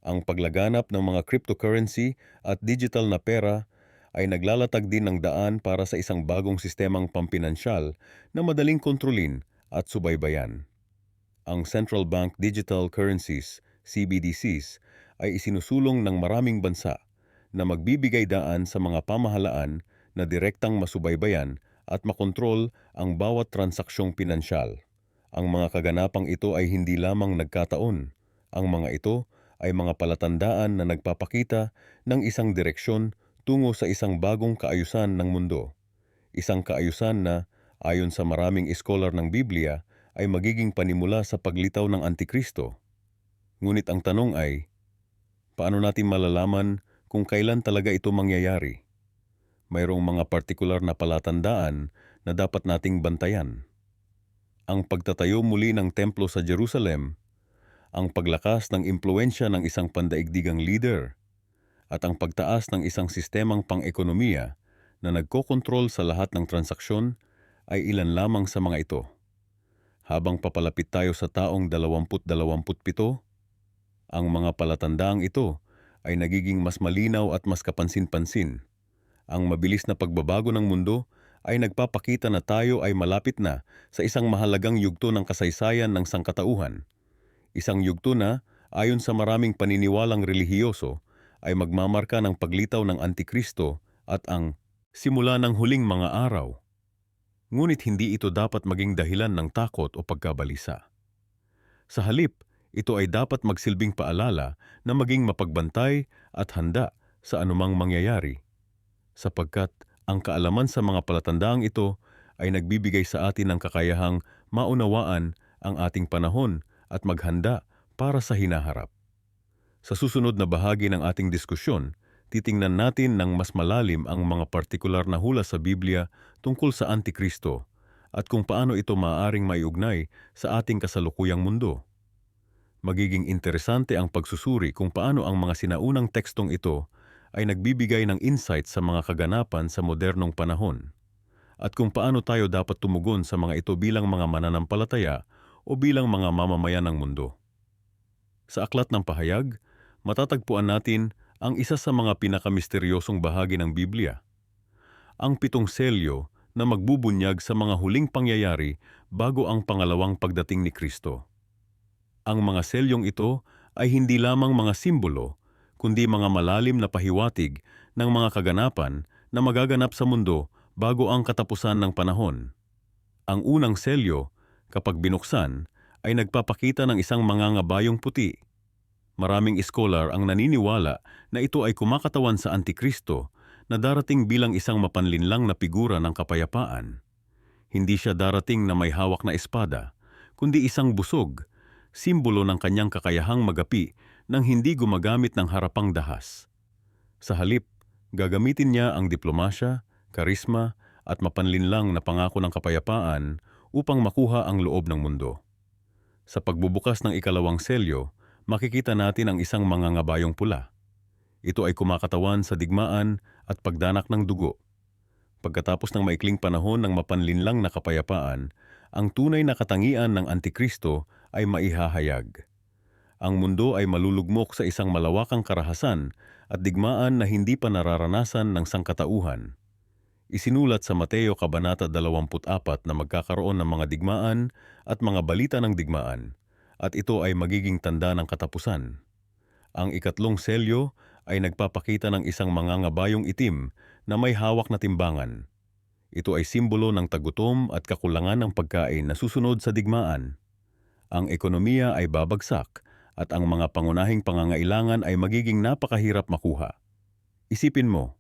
Ang paglaganap ng mga cryptocurrency at digital na pera ay naglalatag din ng daan para sa isang bagong sistemang pampinansyal na madaling kontrolin at subaybayan. Ang Central Bank Digital Currencies, CBDCs, ay isinusulong ng maraming bansa na magbibigay daan sa mga pamahalaan na direktang masubaybayan at makontrol ang bawat transaksyong pinansyal. Ang mga kaganapang ito ay hindi lamang nagkataon. Ang mga ito ay mga palatandaan na nagpapakita ng isang direksyon tungo sa isang bagong kaayusan ng mundo. Isang kaayusan na, ayon sa maraming iskolar ng Biblia, ay magiging panimula sa paglitaw ng Antikristo. Ngunit ang tanong ay, paano natin malalaman kung kailan talaga ito mangyayari? Mayroong mga partikular na palatandaan na dapat nating bantayan. Ang pagtatayo muli ng templo sa Jerusalem, ang paglakas ng impluensya ng isang pandaigdigang leader, at ang pagtaas ng isang sistemang pang-ekonomiya na nagkokontrol sa lahat ng transaksyon ay ilan lamang sa mga ito. Habang papalapit tayo sa taong 2027, ang mga palatandaang ito ay nagiging mas malinaw at mas kapansin-pansin. Ang mabilis na pagbabago ng mundo ay nagpapakita na tayo ay malapit na sa isang mahalagang yugto ng kasaysayan ng sangkatauhan. Isang yugto na, ayon sa maraming paniniwalang relihiyoso, ay magmamarka ng paglitaw ng Antikristo at ang simula ng huling mga araw. Ngunit hindi ito dapat maging dahilan ng takot o pagkabalisa. Sa halip, ito ay dapat magsilbing paalala na maging mapagbantay at handa sa anumang mangyayari. Sapagkat ang kaalaman sa mga palatandaang ito ay nagbibigay sa atin ng kakayahang maunawaan ang ating panahon at maghanda para sa hinaharap. Sa susunod na bahagi ng ating diskusyon, titingnan natin ng mas malalim ang mga partikular na hula sa Biblia tungkol sa Antikristo at kung paano ito maaaring maiugnay sa ating kasalukuyang mundo. Magiging interesante ang pagsusuri kung paano ang mga sinaunang tekstong ito ay nagbibigay ng insight sa mga kaganapan sa modernong panahon at kung paano tayo dapat tumugon sa mga ito bilang mga mananampalataya o bilang mga mamamayan ng mundo. Sa Aklat ng Pahayag, matatagpuan natin ang isa sa mga pinakamisteryosong bahagi ng Biblia, ang 7 selyo na magbubunyag sa mga huling pangyayari bago ang pangalawang pagdating ni Kristo. Ang mga selyong ito ay hindi lamang mga simbolo, kundi mga malalim na pahiwatig ng mga kaganapan na magaganap sa mundo bago ang katapusan ng panahon. Ang unang selyo, kapag binuksan, ay nagpapakita ng isang mangangabayong puti. Maraming iskolar ang naniniwala na ito ay kumakatawan sa Antikristo na darating bilang isang mapanlinlang na figura ng kapayapaan. Hindi siya darating na may hawak na espada, kundi isang busog, simbolo ng kanyang kakayahang magapi nang hindi gumagamit ng harapang dahas. Sa halip, gagamitin niya ang diplomasya, karisma at mapanlinlang na pangako ng kapayapaan upang makuha ang loob ng mundo. Sa pagbubukas ng ikalawang selyo, makikita natin ang isang mangangabayong pula. Ito ay kumakatawan sa digmaan at pagdanak ng dugo. Pagkatapos ng maikling panahon ng mapanlinlang na kapayapaan, ang tunay na katangian ng Antikristo ay maihahayag. Ang mundo ay malulugmok sa isang malawakang karahasan at digmaan na hindi pa nararanasan ng sangkatauhan. Isinulat sa Mateo Kabanata 24 na magkakaroon ng mga digmaan at mga balita ng digmaan, at ito ay magiging tanda ng katapusan. Ang ikatlong selyo ay nagpapakita ng isang mangangabayong itim na may hawak na timbangan. Ito ay simbolo ng tagutom at kakulangan ng pagkain na susunod sa digmaan. Ang ekonomiya ay babagsak at ang mga pangunahing pangangailangan ay magiging napakahirap makuha. Isipin mo,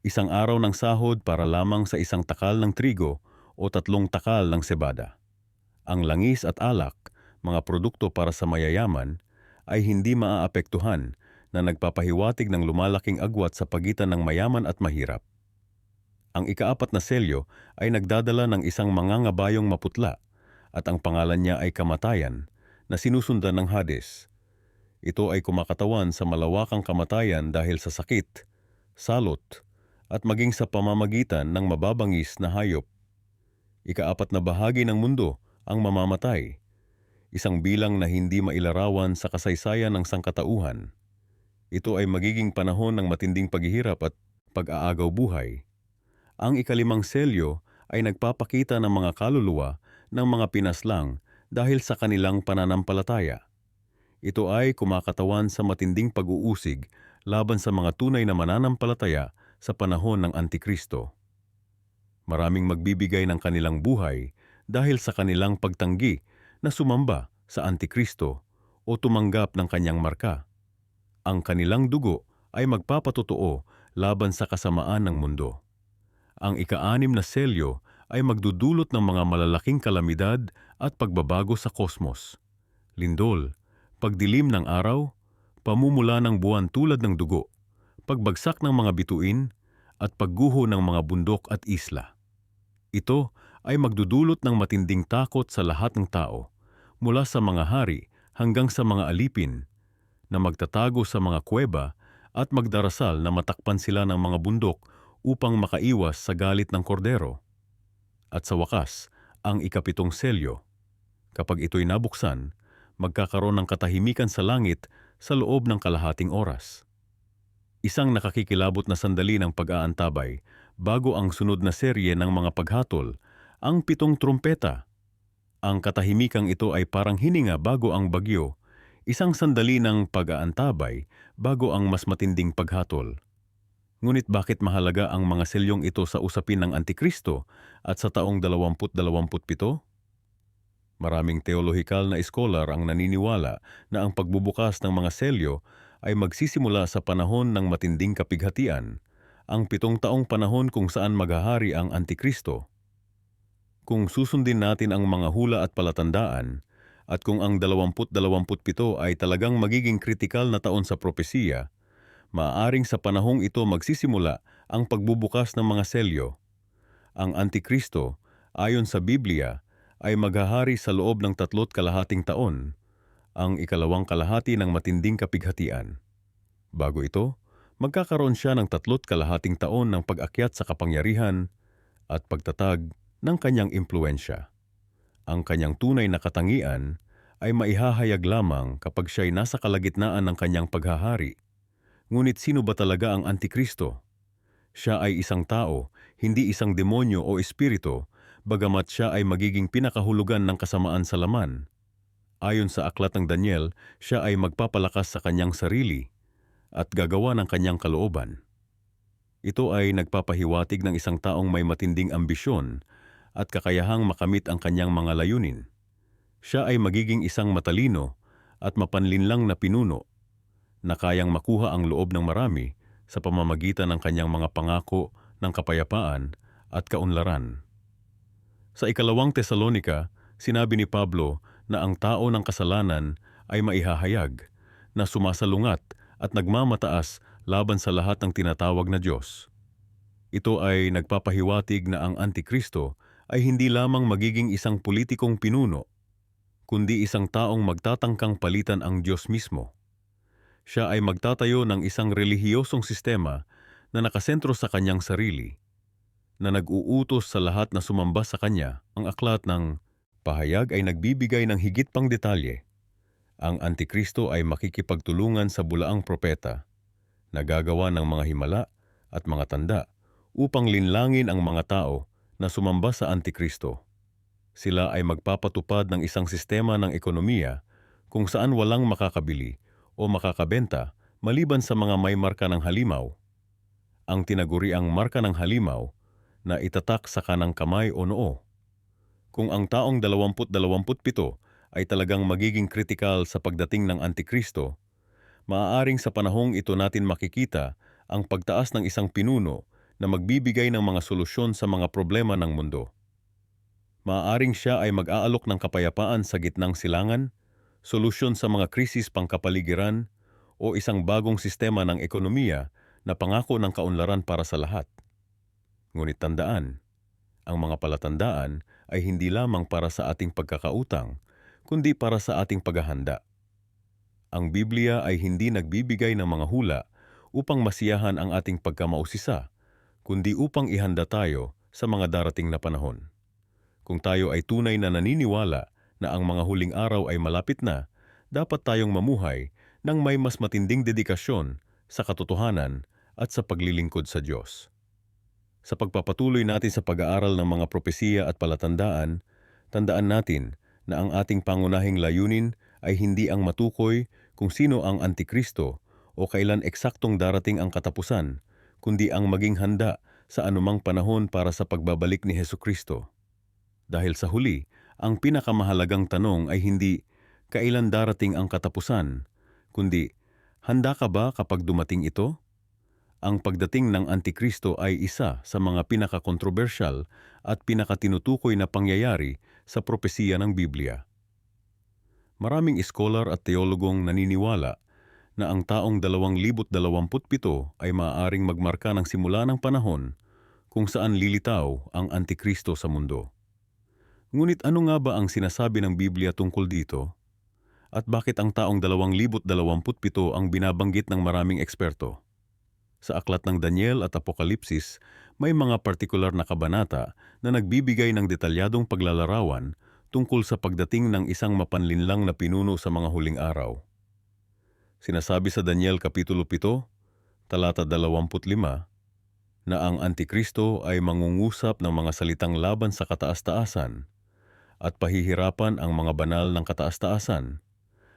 isang araw ng sahod para lamang sa isang takal ng trigo o 3 takal ng sebada. Ang langis at alak, mga produkto para sa mayayaman, ay hindi maaapektuhan na nagpapahiwatig ng lumalaking agwat sa pagitan ng mayaman at mahirap. Ang ika-4 na selyo ay nagdadala ng isang mangangabayong maputla at ang pangalan niya ay kamatayan na sinusundan ng Hades. Ito ay kumakatawan sa malawakang kamatayan dahil sa sakit, salot, at maging sa pamamagitan ng mababangis na hayop. Ikaapat na bahagi ng mundo ang mamamatay, isang bilang na hindi mailarawan sa kasaysayan ng sangkatauhan. Ito ay magiging panahon ng matinding paghihirap at pag-aagaw buhay. Ang ikalimang selyo ay nagpapakita ng mga kaluluwa ng mga pinaslang dahil sa kanilang pananampalataya. Ito ay kumakatawan sa matinding pag-uusig laban sa mga tunay na mananampalataya sa panahon ng Antikristo. Maraming magbibigay ng kanilang buhay dahil sa kanilang pagtanggi na sumamba sa Antikristo o tumanggap ng kanyang marka. Ang kanilang dugo ay magpapatotoo laban sa kasamaan ng mundo. Ang ika-6 na selyo ay magdudulot ng mga malalaking kalamidad at pagbabago sa kosmos. Lindol, pagdilim ng araw, pamumula ng buwan tulad ng dugo, pagbagsak ng mga bituin, at pagguho ng mga bundok at isla. Ito ay magdudulot ng matinding takot sa lahat ng tao, mula sa mga hari hanggang sa mga alipin, na magtatago sa mga kuweba at magdarasal na matakpan sila ng mga bundok upang makaiwas sa galit ng kordero. At sa wakas, ang ika-7 selyo. Kapag ito'y nabuksan, magkakaroon ng katahimikan sa langit sa loob ng kalahating oras. Isang nakakikilabot na sandali ng pag-aantabay bago ang sunod na serye ng mga paghatol, ang 7 trumpeta. Ang katahimikang ito ay parang hininga bago ang bagyo, isang sandali ng pag-aantabay bago ang mas matinding paghatol. Ngunit bakit mahalaga ang mga selyong ito sa usapin ng Antikristo at sa taong 2027? Maraming teolohikal na eskolar ang naniniwala na ang pagbubukas ng mga selyo ay magsisimula sa panahon ng matinding kapighatian, ang 7 taong panahon kung saan maghahari ang Antikristo. Kung susundin natin ang mga hula at palatandaan, at kung ang 2027 ay talagang magiging kritikal na taon sa propesiya, maaaring sa panahong ito magsisimula ang pagbubukas ng mga selyo. Ang Antikristo, ayon sa Biblia, ay maghahari sa loob ng 3.5 taon, ang ikalawang kalahati ng matinding kapighatian. Bago ito, magkakaroon siya ng 3.5 taon ng pag-akyat sa kapangyarihan at pagtatag ng kanyang impluensya. Ang kanyang tunay na katangian ay maihahayag lamang kapag siya'y nasa kalagitnaan ng kanyang paghahari. Ngunit sino ba talaga ang Antikristo? Siya ay isang tao, hindi isang demonyo o espiritu, bagamat siya ay magiging pinakahulugan ng kasamaan sa laman. Ayon sa aklat ng Daniel, siya ay magpapalakas sa kanyang sarili at gagawa ng kanyang kalooban. Ito ay nagpapahiwatig ng isang taong may matinding ambisyon at kakayahang makamit ang kanyang mga layunin. Siya ay magiging isang matalino at mapanlinlang na pinuno na kayang makuha ang loob ng marami sa pamamagitan ng kanyang mga pangako ng kapayapaan at kaunlaran. Sa ikalawang Tesalonika, sinabi ni Pablo na ang tao ng kasalanan ay maihahayag, na sumasalungat at nagmamataas laban sa lahat ng tinatawag na Diyos. Ito ay nagpapahiwatig na ang Antikristo ay hindi lamang magiging isang politikong pinuno, kundi isang taong magtatangkang palitan ang Diyos mismo. Siya ay magtatayo ng isang relihiyosong sistema na nakasentro sa kanyang sarili, na nag-uutos sa lahat na sumamba sa kanya. Ang aklat ng pahayag ay nagbibigay ng higit pang detalye. Ang Antikristo ay makikipagtulungan sa bulaang propeta, nagagawa ng mga himala at mga tanda upang linlangin ang mga tao na sumamba sa Antikristo. Sila ay magpapatupad ng isang sistema ng ekonomiya kung saan walang makakabili o makakabenta maliban sa mga may marka ng halimaw. Ang tinaguriang marka ng halimaw na itatak sa kanang kamay o noo. Kung ang taong 2027 ay talagang magiging kritikal sa pagdating ng Antikristo, maaaring sa panahong ito natin makikita ang pagtaas ng isang pinuno na magbibigay ng mga solusyon sa mga problema ng mundo. Maaaring siya ay mag-aalok ng kapayapaan sa gitnang silangan, solusyon sa mga krisis pangkapaligiran, o isang bagong sistema ng ekonomiya na pangako ng kaunlaran para sa lahat. Ngunit tandaan, ang mga palatandaan ay hindi lamang para sa ating pagkakautang, kundi para sa ating paghahanda. Ang Biblia ay hindi nagbibigay ng mga hula upang masiyahan ang ating pagkamausisa, kundi upang ihanda tayo sa mga darating na panahon. Kung tayo ay tunay na naniniwala na ang mga huling araw ay malapit na, dapat tayong mamuhay ng may mas matinding dedikasyon sa katotohanan at sa paglilingkod sa Diyos. Sa pagpapatuloy natin sa pag-aaral ng mga propesiya at palatandaan, tandaan natin na ang ating pangunahing layunin ay hindi ang matukoy kung sino ang Antikristo o kailan eksaktong darating ang katapusan, kundi ang maging handa sa anumang panahon para sa pagbabalik ni Hesukristo. Dahil sa huli, ang pinakamahalagang tanong ay hindi kailan darating ang katapusan, kundi handa ka ba kapag dumating ito? Ang pagdating ng Antikristo ay isa sa mga pinakakontrobersyal at pinakatinutukoy na pangyayari sa propesiya ng Biblia. Maraming iskolar at teologong naniniwala na ang taong 2027 ay maaaring magmarka ng simula ng panahon kung saan lilitaw ang Antikristo sa mundo. Ngunit ano nga ba ang sinasabi ng Biblia tungkol dito? At bakit ang taong 2027 ang binabanggit ng maraming eksperto? Sa aklat ng Daniel at Apokalipsis, may mga partikular na kabanata na nagbibigay ng detalyadong paglalarawan tungkol sa pagdating ng isang mapanlinlang na pinuno sa mga huling araw. Sinasabi sa Daniel Kapitulo 7, talata 25, na ang Antikristo ay mangungusap ng mga salitang laban sa kataas-taasan at pahihirapan ang mga banal ng kataas-taasan,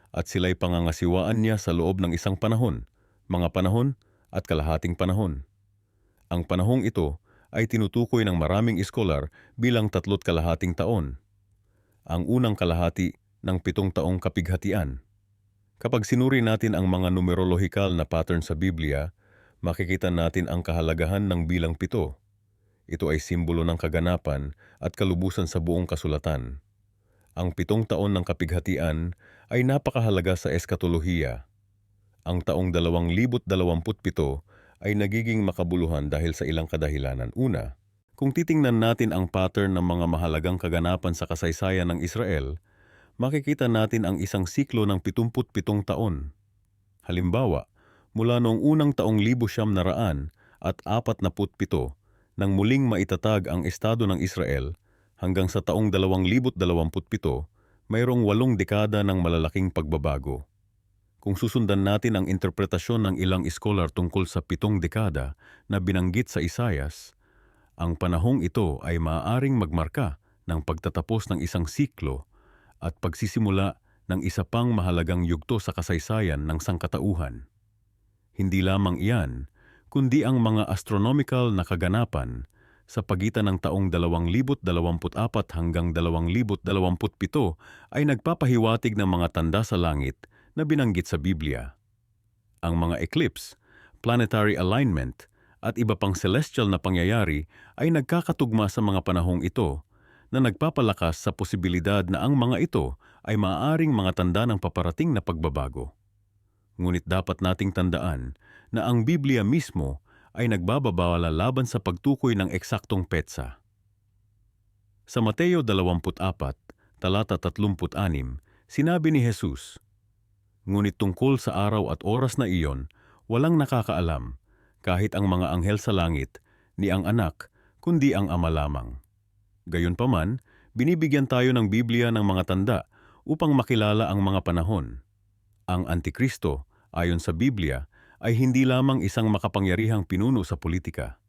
at sila'y pangangasiwaan niya sa loob ng isang panahon, mga panahon at kalahating panahon. Ang panahong ito ay tinutukoy ng maraming iskolar bilang 3.5 taon, ang unang kalahati ng 7 taong kapighatian. Kapag sinuri natin ang mga numerolohikal na pattern sa Biblia, makikita natin ang kahalagahan ng bilang 7. Ito ay simbolo ng kaganapan at kalubusan sa buong kasulatan. Ang 7 taon ng kapighatian ay napakahalaga sa eskatolohiya. Ang taong 2027 ay nagiging makabuluhan dahil sa ilang kadahilanan. Una, kung titingnan natin ang pattern ng mga mahalagang kaganapan sa kasaysayan ng Israel, makikita natin ang isang siklo ng 77 taon. Halimbawa, mula noong unang taong 1947 nang muling maitatag ang Estado ng Israel hanggang sa taong 2027, mayroong 8 dekada ng malalaking pagbabago. Kung susundan natin ang interpretasyon ng ilang iskolar tungkol sa 7 dekada na binanggit sa Isayas, ang panahong ito ay maaaring magmarka ng pagtatapos ng isang siklo at pagsisimula ng isa pang mahalagang yugto sa kasaysayan ng sangkatauhan. Hindi lamang iyan, kundi ang mga astronomical na kaganapan sa pagitan ng taong 2024 hanggang 2027 ay nagpapahiwatig ng mga tanda sa langit na binanggit sa Biblia. Ang mga eclipse, planetary alignment, at iba pang celestial na pangyayari ay nagkakatugma sa mga panahong ito na nagpapalakas sa posibilidad na ang mga ito ay maaaring mga tanda ng paparating na pagbabago. Ngunit dapat nating tandaan na ang Biblia mismo ay nagbabawala laban sa pagtukoy ng eksaktong petsa. Sa Mateo 24, talata 36, sinabi ni Jesus, "Ngunit tungkol sa araw at oras na iyon, walang nakakaalam, kahit ang mga anghel sa langit, ni ang anak, kundi ang Ama lamang." Gayunpaman, binibigyan tayo ng Biblia ng mga tanda upang makilala ang mga panahon. Ang Antikristo, ayon sa Biblia, ay hindi lamang isang makapangyarihang pinuno sa politika,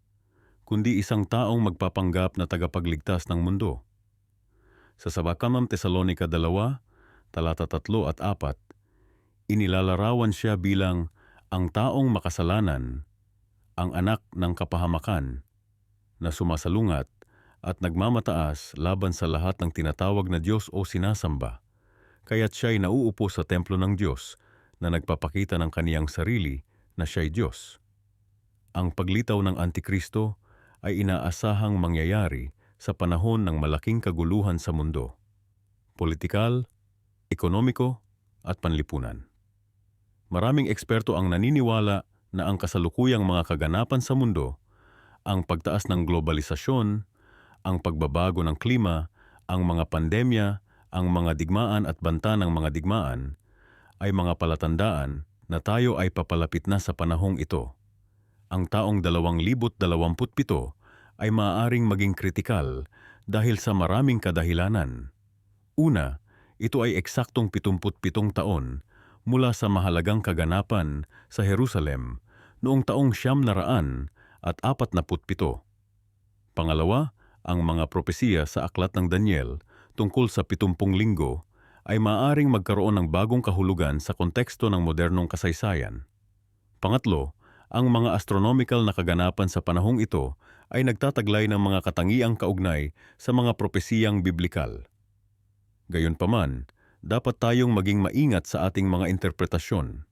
kundi isang taong magpapanggap na tagapagligtas ng mundo. Sa Sabakamang Tesalonica 2, talata 3 at 4, inilalarawan siya bilang ang taong makasalanan, ang anak ng kapahamakan, na sumasalungat at nagmamataas laban sa lahat ng tinatawag na Diyos o sinasamba, kaya't siya'y nauupo sa templo ng Diyos na nagpapakita ng kaniyang sarili na siya'y Diyos. Ang paglitaw ng Antikristo ay inaasahang mangyayari sa panahon ng malaking kaguluhan sa mundo, politikal, ekonomiko at panlipunan. Maraming eksperto ang naniniwala na ang kasalukuyang mga kaganapan sa mundo, ang pagtaas ng globalisasyon, ang pagbabago ng klima, ang mga pandemya, ang mga digmaan at banta ng mga digmaan, ay mga palatandaan na tayo ay papalapit na sa panahong ito. Ang taong 2027 ay maaaring maging kritikal dahil sa maraming kadahilanan. Una, ito ay eksaktong 77 taon mula sa mahalagang kaganapan sa Jerusalem noong taong 947. Pangalawa, ang mga propesiya sa aklat ng Daniel tungkol sa 70 linggo ay maaaring magkaroon ng bagong kahulugan sa konteksto ng modernong kasaysayan. Pangatlo, ang mga astronomical na kaganapan sa panahong ito ay nagtataglay ng mga katangiang kaugnay sa mga propesiyang biblikal. Gayunpaman, dapat tayong maging maingat sa ating mga interpretasyon.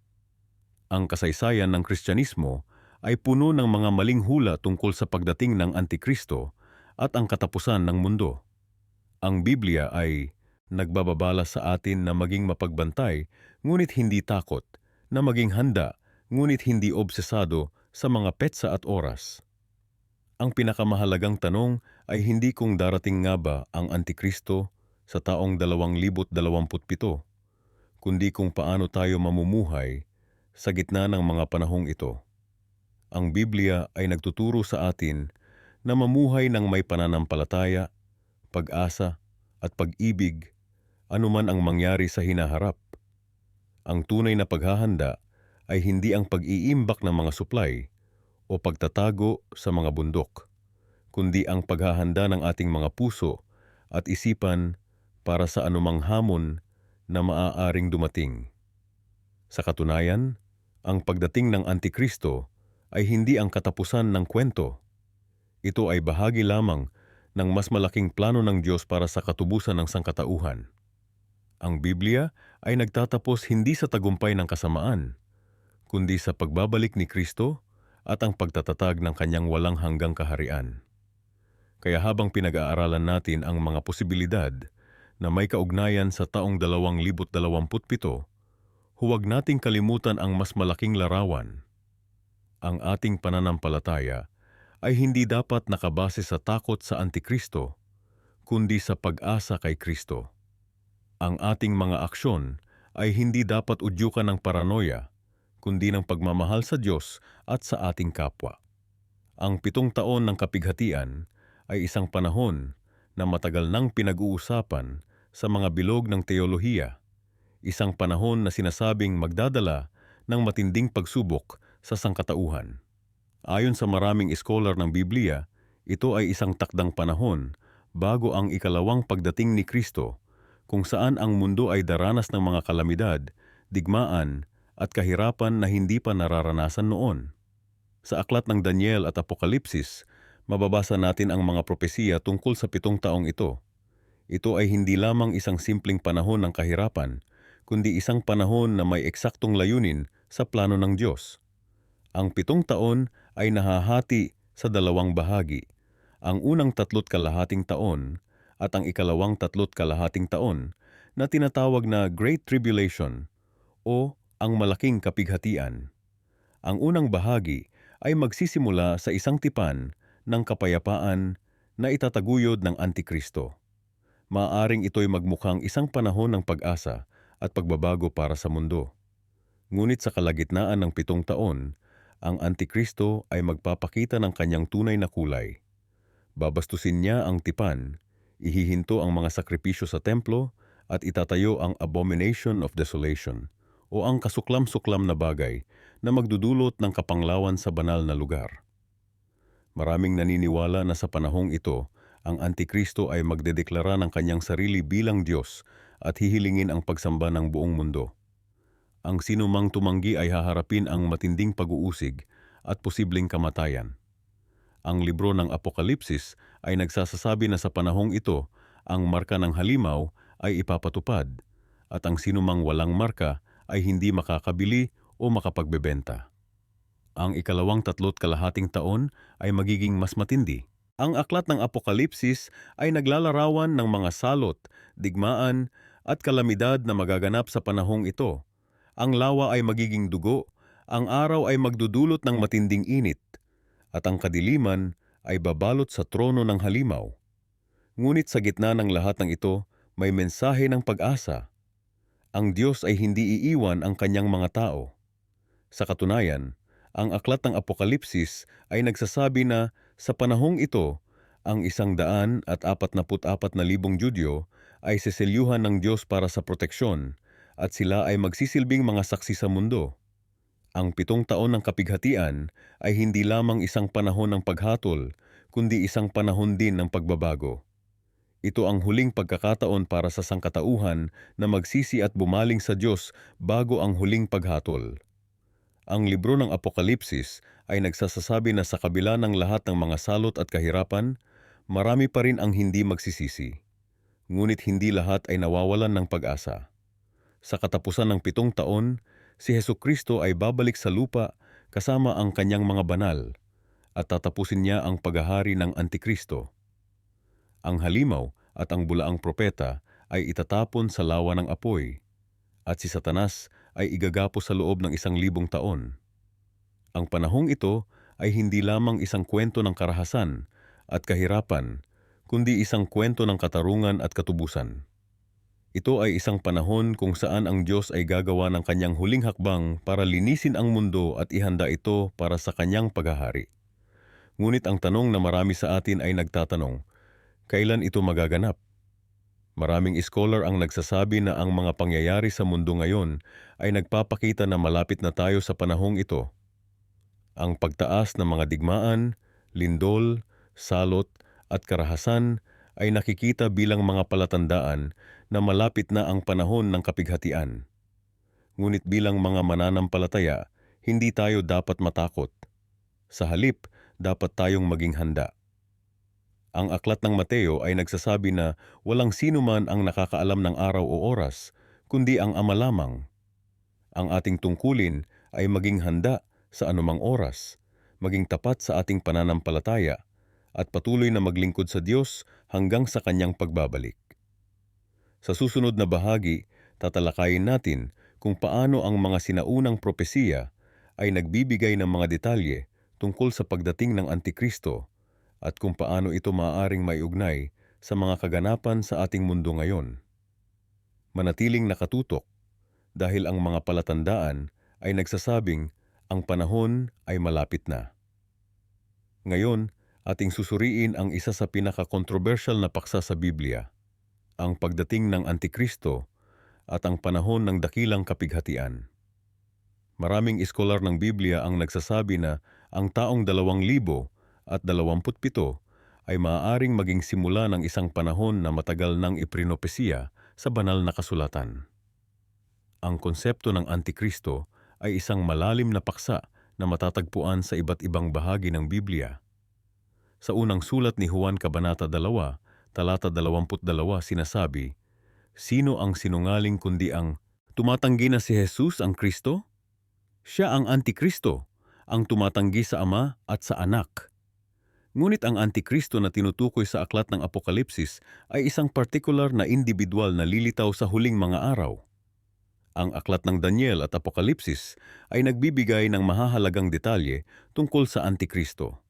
Ang kasaysayan ng Kristyanismo ay puno ng mga maling hula tungkol sa pagdating ng Antikristo at ang katapusan ng mundo. Ang Biblia ay nagbababala sa atin na maging mapagbantay ngunit hindi takot, na maging handa ngunit hindi obsesado sa mga petsa at oras. Ang pinakamahalagang tanong ay hindi kung darating nga ba ang Antikristo sa taong 2027, kundi kung paano tayo mamumuhay sa gitna ng mga panahong ito. Ang Biblia ay nagtuturo sa atin na mamuhay ng may pananampalataya, pag-asa at pag-ibig anuman ang mangyari sa hinaharap. Ang tunay na paghahanda ay hindi ang pag-iimbak ng mga suplay o pagtatago sa mga bundok, kundi ang paghahanda ng ating mga puso at isipan para sa anumang hamon na maaaring dumating. Sa katunayan, ang pagdating ng Antikristo ay hindi ang katapusan ng kwento. Ito ay bahagi lamang ng mas malaking plano ng Diyos para sa katubusan ng sangkatauhan. Ang Biblia ay nagtatapos hindi sa tagumpay ng kasamaan, kundi sa pagbabalik ni Kristo at ang pagtatatag ng kanyang walang hanggang kaharian. Kaya habang pinag-aaralan natin ang mga posibilidad na may kaugnayan sa taong 2027, huwag nating kalimutan ang mas malaking larawan. Ang ating pananampalataya ay hindi dapat nakabase sa takot sa Antikristo, kundi sa pag-asa kay Kristo. Ang ating mga aksyon ay hindi dapat udyukan ng paranoia, kundi ng pagmamahal sa Diyos at sa ating kapwa. Ang 7 taon ng kapighatian ay isang panahon na matagal nang pinag-uusapan sa mga bilog ng teolohiya, isang panahon na sinasabing magdadala ng matinding pagsubok sa sangkatauhan. Ayon sa maraming scholar ng Biblia, ito ay isang takdang panahon bago ang ikalawang pagdating ni Kristo, kung saan ang mundo ay daranas ng mga kalamidad, digmaan at kahirapan na hindi pa nararanasan noon. Sa aklat ng Daniel at Apokalipsis, mababasa natin ang mga propesiya tungkol sa 7 taong ito. Ito ay hindi lamang isang simpleng panahon ng kahirapan, kundi isang panahon na may eksaktong layunin sa plano ng Diyos. Ang 7 taon ay nahahati sa 2 bahagi, ang unang 3.5 taon at ang ikalawang 3.5 taon na tinatawag na Great Tribulation o ang malaking kapighatian. Ang unang bahagi ay magsisimula sa isang tipan ng kapayapaan na itataguyod ng Antikristo. Maaring ito'y magmukhang isang panahon ng pag-asa at pagbabago para sa mundo. Ngunit sa kalagitnaan ng 7 taon, ang Antikristo ay magpapakita ng kanyang tunay na kulay. Babastusin niya ang tipan, ihihinto ang mga sakripisyo sa templo at itatayo ang abomination of desolation o ang kasuklam-suklam na bagay na magdudulot ng kapanglawan sa banal na lugar. Maraming naniniwala na sa panahong ito, ang Antikristo ay magdedeklara ng kanyang sarili bilang Diyos at hihilingin ang pagsamba ng buong mundo. Ang sinumang tumanggi ay haharapin ang matinding pag-uusig at posibleng kamatayan. Ang libro ng Apokalipsis ay nagsasasabi na sa panahong ito, ang marka ng halimaw ay ipapatupad at ang sinumang walang marka ay hindi makakabili o makapagbebenta. Ang ikalawang 3.5 taon ay magiging mas matindi. Ang aklat ng Apokalipsis ay naglalarawan ng mga salot, digmaan at kalamidad na magaganap sa panahong ito. Ang lawa ay magiging dugo, ang araw ay magdudulot ng matinding init, at ang kadiliman ay babalot sa trono ng halimaw. Ngunit sa gitna ng lahat ng ito, may mensahe ng pag-asa. Ang Diyos ay hindi iiwan ang kanyang mga tao. Sa katunayan, Ang aklat ng Apokalipsis ay nagsasabi na sa panahong ito, ang 144,000 Judyo ay seselyuhan ng Diyos para sa proteksyon at sila ay magsisilbing mga saksi sa mundo. Ang 7 taon ng kapighatian ay hindi lamang isang panahon ng paghatol, kundi isang panahon din ng pagbabago. Ito ang huling pagkakataon para sa sangkatauhan na magsisi at bumaling sa Diyos bago ang huling paghatol. Ang libro ng Apokalipsis ay nagsasasabi na sa kabila ng lahat ng mga salot at kahirapan, marami pa rin ang hindi magsisisi. Ngunit hindi lahat ay nawawalan ng pag-asa. Sa katapusan ng 7 taon, si Hesukristo ay babalik sa lupa kasama ang kanyang mga banal at tatapusin niya ang paghahari ng Antikristo. Ang halimaw at ang bulaang propeta ay itatapon sa lawa ng apoy at si Satanas ay igagapos sa loob ng 1,000 taon. Ang panahong ito ay hindi lamang isang kwento ng karahasan at kahirapan, kundi isang kwento ng katarungan at katubusan. Ito ay isang panahon kung saan ang Diyos ay gagawa ng kanyang huling hakbang para linisin ang mundo at ihanda ito para sa kanyang paghahari. Ngunit ang tanong na marami sa atin ay nagtatanong, kailan ito magaganap? Maraming scholar ang nagsasabi na ang mga pangyayari sa mundo ngayon ay nagpapakita na malapit na tayo sa panahong ito. Ang pagtaas ng mga digmaan, lindol, salot at karahasan ay nakikita bilang mga palatandaan na malapit na ang panahon ng kapighatian. Ngunit bilang mga mananampalataya, hindi tayo dapat matakot. Sa halip, dapat tayong maging handa. Ang aklat ng Mateo ay nagsasabi na walang sino man ang nakakaalam ng araw o oras, kundi ang Ama lamang. Ang ating tungkulin ay maging handa sa anumang oras, maging tapat sa ating pananampalataya, at patuloy na maglingkod sa Diyos hanggang sa kanyang pagbabalik. Sa susunod na bahagi, tatalakayin natin kung paano ang mga sinaunang propesiya ay nagbibigay ng mga detalye tungkol sa pagdating ng Antikristo at kung paano ito maaaring maiugnay sa mga kaganapan sa ating mundo ngayon. Manatiling nakatutok dahil ang mga palatandaan ay nagsasabing ang panahon ay malapit na. Ngayon, ating susuriin ang isa sa pinaka-controversial na paksa sa Biblia, ang pagdating ng Antikristo at ang panahon ng dakilang kapighatian. Maraming iskolar ng Biblia ang nagsasabi na ang taong 2027 ay maaaring maging simula ng isang panahon na matagal nang iprinopesiya sa banal na kasulatan. Ang konsepto ng Antikristo ay isang malalim na paksa na matatagpuan sa iba't ibang bahagi ng Biblia. Sa unang sulat ni Juan Kabanata 2, talata 22 sinasabi, "Sino ang sinungaling kundi ang tumatanggi na si Jesus ang Kristo? Siya ang Antikristo, ang tumatanggi sa Ama at sa Anak." Ngunit ang Antikristo na tinutukoy sa aklat ng Apokalipsis ay isang partikular na individual na lilitaw sa huling mga araw. Ang aklat ng Daniel at Apokalipsis ay nagbibigay ng mahahalagang detalye tungkol sa Antikristo.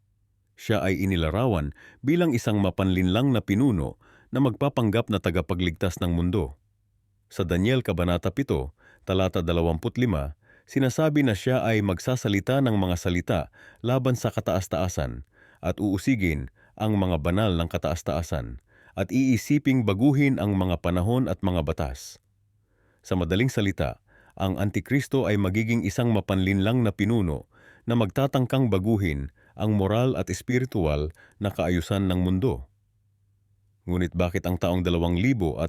Siya ay inilarawan bilang isang mapanlinlang na pinuno na magpapanggap na tagapagligtas ng mundo. Sa Daniel Kabanata 7, talata 25, sinasabi na siya ay magsasalita ng mga salita laban sa kataas-taasan at uusigin ang mga banal ng kataas-taasan at iisiping baguhin ang mga panahon at mga batas. Sa madaling salita, ang Antikristo ay magiging isang mapanlinlang na pinuno na magtatangkang baguhin ang moral at espiritual na kaayusan ng mundo. Ngunit bakit ang taong 2027?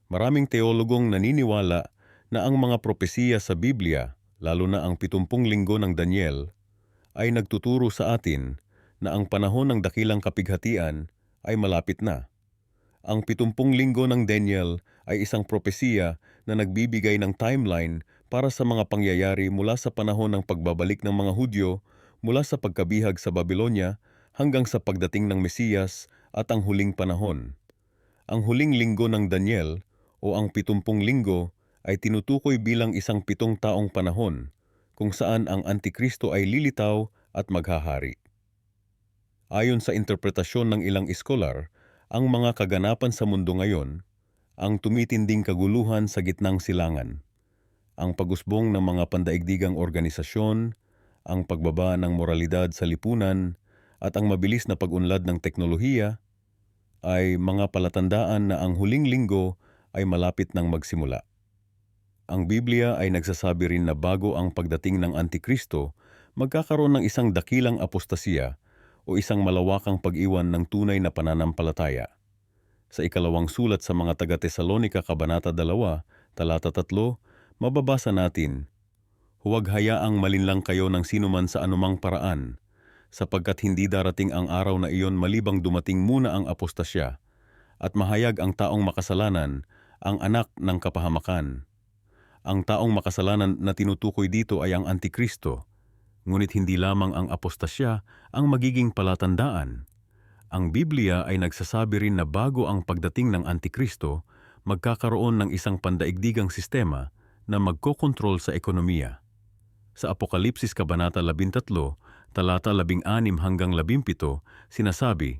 Maraming teologong naniniwala na ang mga propesiya sa Biblia, lalo na ang 70 linggo ng Daniel, ay nagtuturo sa atin na ang panahon ng dakilang kapighatian ay malapit na. Ang 70 linggo ng Daniel ay isang propesiya na nagbibigay ng timeline para sa mga pangyayari mula sa panahon ng pagbabalik ng mga Hudyo mula sa pagkabihag sa Babylonia hanggang sa pagdating ng Mesiyas at ang huling panahon. Ang huling linggo ng Daniel o ang 70 linggo ay tinutukoy bilang isang 7 taong panahon kung saan ang Antikristo ay lilitaw at maghahari. Ayon sa interpretasyon ng ilang iskolar, ang mga kaganapan sa mundo ngayon, ang tumitinding kaguluhan sa gitnang silangan, Ang pag-usbong ng mga pandaigdigang organisasyon, ang pagbaba ng moralidad sa lipunan, at ang mabilis na pag-unlad ng teknolohiya ay mga palatandaan na ang huling linggo ay malapit nang magsimula. Ang Biblia ay nagsasabi rin na bago ang pagdating ng Antikristo, magkakaroon ng isang dakilang apostasiya o isang malawakang pag-iwan ng tunay na pananampalataya. Sa ikalawang sulat sa mga taga-Tesalonika, Kabanata 2, talata 3, mababasa natin, "Huwag hayaang malinlang kayo ng sinuman sa anumang paraan, sapagkat hindi darating ang araw na iyon malibang dumating muna ang apostasya, at mahayag ang taong makasalanan, ang anak ng kapahamakan." Ang taong makasalanan na tinutukoy dito ay ang Antikristo, ngunit hindi lamang ang apostasya ang magiging palatandaan. Ang Biblia ay nagsasabi rin na bago ang pagdating ng Antikristo, magkakaroon ng isang pandaigdigang sistema na magkokontrol sa ekonomiya. Sa Apokalipsis Kabanata 13, talata 16 hanggang 17, sinasabi,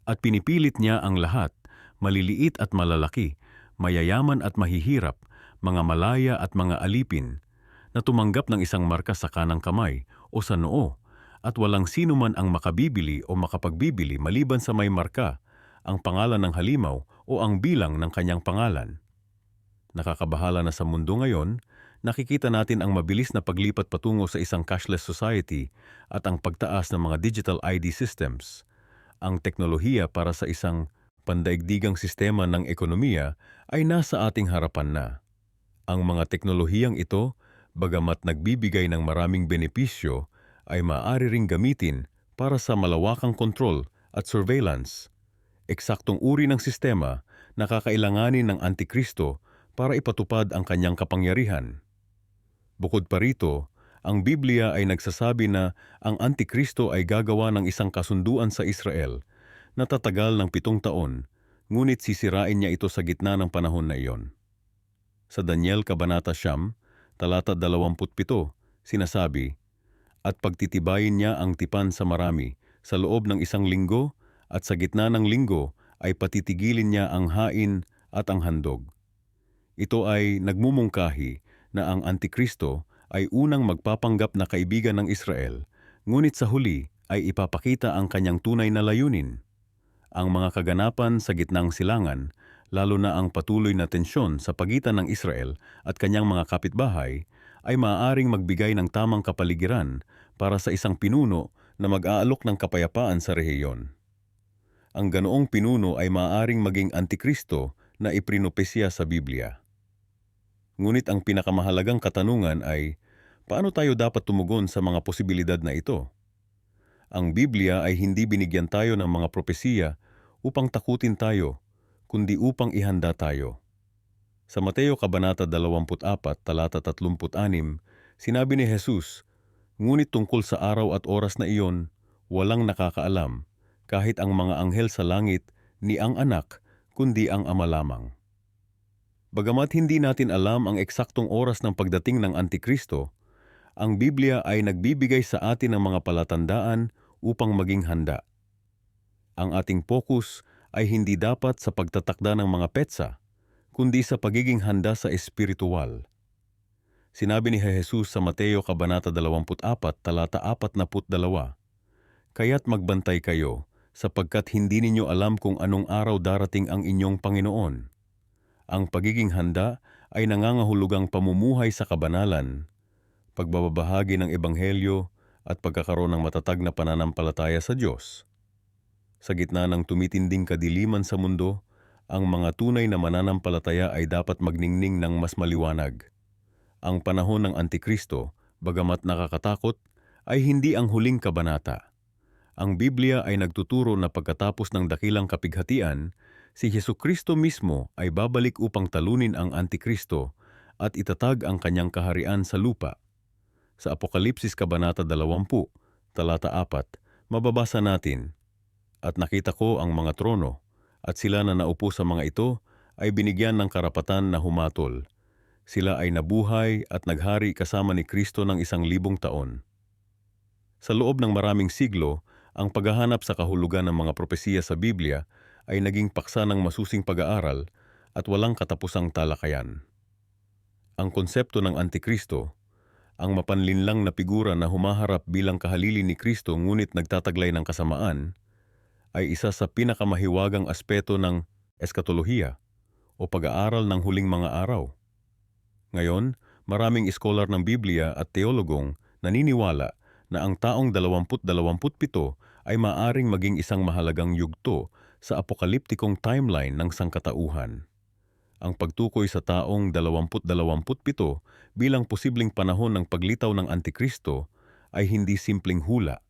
"At pinipilit niya ang lahat, maliliit at malalaki, mayayaman at mahihirap, mga malaya at mga alipin, na tumanggap ng isang marka sa kanang kamay o sa noo, at walang sino man ang makabibili o makapagbibili maliban sa may marka, ang pangalan ng halimaw o ang bilang ng kanyang pangalan." Nakakabahala na sa mundo ngayon, nakikita natin ang mabilis na paglipat patungo sa isang cashless society at ang pagtaas ng mga digital ID systems. Ang teknolohiya para sa isang pandaigdigang sistema ng ekonomiya ay nasa ating harapan na. Ang mga teknolohiyang ito, bagamat nagbibigay ng maraming benepisyo, ay maaari ring gamitin para sa malawakang kontrol at surveillance. Eksaktong uri ng sistema na kakailanganin ng Antikristo para ipatupad ang kanyang kapangyarihan. Bukod pa rito, ang Biblia ay nagsasabi na ang Antikristo ay gagawa ng isang kasunduan sa Israel na tatagal ng 7 taon, ngunit sisirain niya ito sa gitna ng panahon na iyon. Sa Daniel Kabanata 9, talata 27, sinasabi, "At pagtitibayin niya ang tipan sa marami sa loob ng 1 linggo, at sa gitna ng linggo ay patitigilin niya ang hain at ang handog." Ito ay nagmumungkahi na ang Antikristo ay unang magpapanggap na kaibigan ng Israel, ngunit sa huli ay ipapakita ang kanyang tunay na layunin. Ang mga kaganapan sa gitnang silangan, lalo na ang patuloy na tensyon sa pagitan ng Israel at kanyang mga kapitbahay, ay maaaring magbigay ng tamang kapaligiran para sa isang pinuno na mag-aalok ng kapayapaan sa rehiyon. Ang ganoong pinuno ay maaaring maging Antikristo na iprinopesya sa Biblia. Ngunit ang pinakamahalagang katanungan ay, paano tayo dapat tumugon sa mga posibilidad na ito? Ang Biblia ay hindi binigyan tayo ng mga propesiya upang takutin tayo, kundi upang ihanda tayo. Sa Mateo Kabanata 24, talata 36, sinabi ni Jesus, "Ngunit tungkol sa araw at oras na iyon, walang nakakaalam, kahit ang mga anghel sa langit, ni ang anak, kundi ang Ama lamang." Bagamat hindi natin alam ang eksaktong oras ng pagdating ng Antikristo, ang Biblia ay nagbibigay sa atin ng mga palatandaan upang maging handa. Ang ating focus ay hindi dapat sa pagtatakda ng mga petsa, kundi sa pagiging handa sa espiritual. Sinabi ni Jesus sa Mateo Kabanata 24, talata 42, "Kaya't magbantay kayo, sapagkat hindi ninyo alam kung anong araw darating ang inyong Panginoon." Ang pagiging handa ay nangangahulugang pamumuhay sa kabanalan, pagbabahagi ng ebanghelyo at pagkakaroon ng matatag na pananampalataya sa Diyos. Sa gitna ng tumitinding kadiliman sa mundo, ang mga tunay na mananampalataya ay dapat magningning ng mas maliwanag. Ang panahon ng Antikristo, bagamat nakakatakot, ay hindi ang huling kabanata. Ang Biblia ay nagtuturo na pagkatapos ng dakilang kapighatian, si Jesucristo mismo ay babalik upang talunin ang Antikristo at itatag ang kanyang kaharian sa lupa. Sa Apokalipsis Kabanata 20, talata 4, mababasa natin, "At nakita ko ang mga trono, at sila na naupo sa mga ito ay binigyan ng karapatan na humatol. Sila ay nabuhay at naghari kasama ni Kristo ng 1,000 taon." Sa loob ng maraming siglo, ang paghahanap sa kahulugan ng mga propesiya sa Biblia ay naging paksa ng masusing pag-aaral at walang katapusang talakayan. Ang konsepto ng Antikristo, ang mapanlinlang na figura na humaharap bilang kahalili ni Kristo ngunit nagtataglay ng kasamaan, ay isa sa pinakamahiwagang aspeto ng eskatolohiya o pag-aaral ng huling mga araw. Ngayon, maraming iskolar ng Biblia at teologong naniniwala na ang taong 2027 ay maaring maging isang mahalagang yugto sa apokaliptikong timeline ng sangkatauhan. Ang pagtukoy sa taong 2027 bilang posibleng panahon ng paglitaw ng Antikristo ay hindi simpleng hula.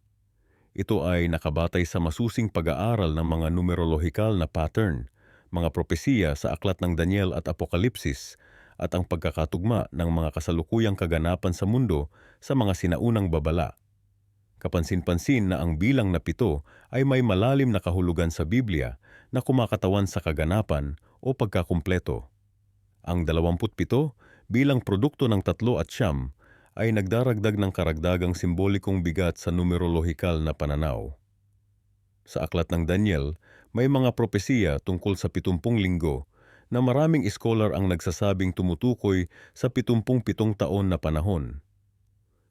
Ito ay nakabatay sa masusing pag-aaral ng mga numerolohikal na pattern, mga propesiya sa aklat ng Daniel at Apokalipsis, at ang pagkakatugma ng mga kasalukuyang kaganapan sa mundo sa mga sinaunang babala. Kapansin-pansin na ang bilang na 7 ay may malalim na kahulugan sa Biblia na kumakatawan sa kaganapan o pagkakumpleto. Ang 27 bilang produkto ng 3 at 9 ay nagdaragdag ng karagdagang simbolikong bigat sa numerolohikal na pananaw. Sa aklat ng Daniel, may mga propesiya tungkol sa 70 linggo na maraming iskolar ang nagsasabing tumutukoy sa 77 taon na panahon.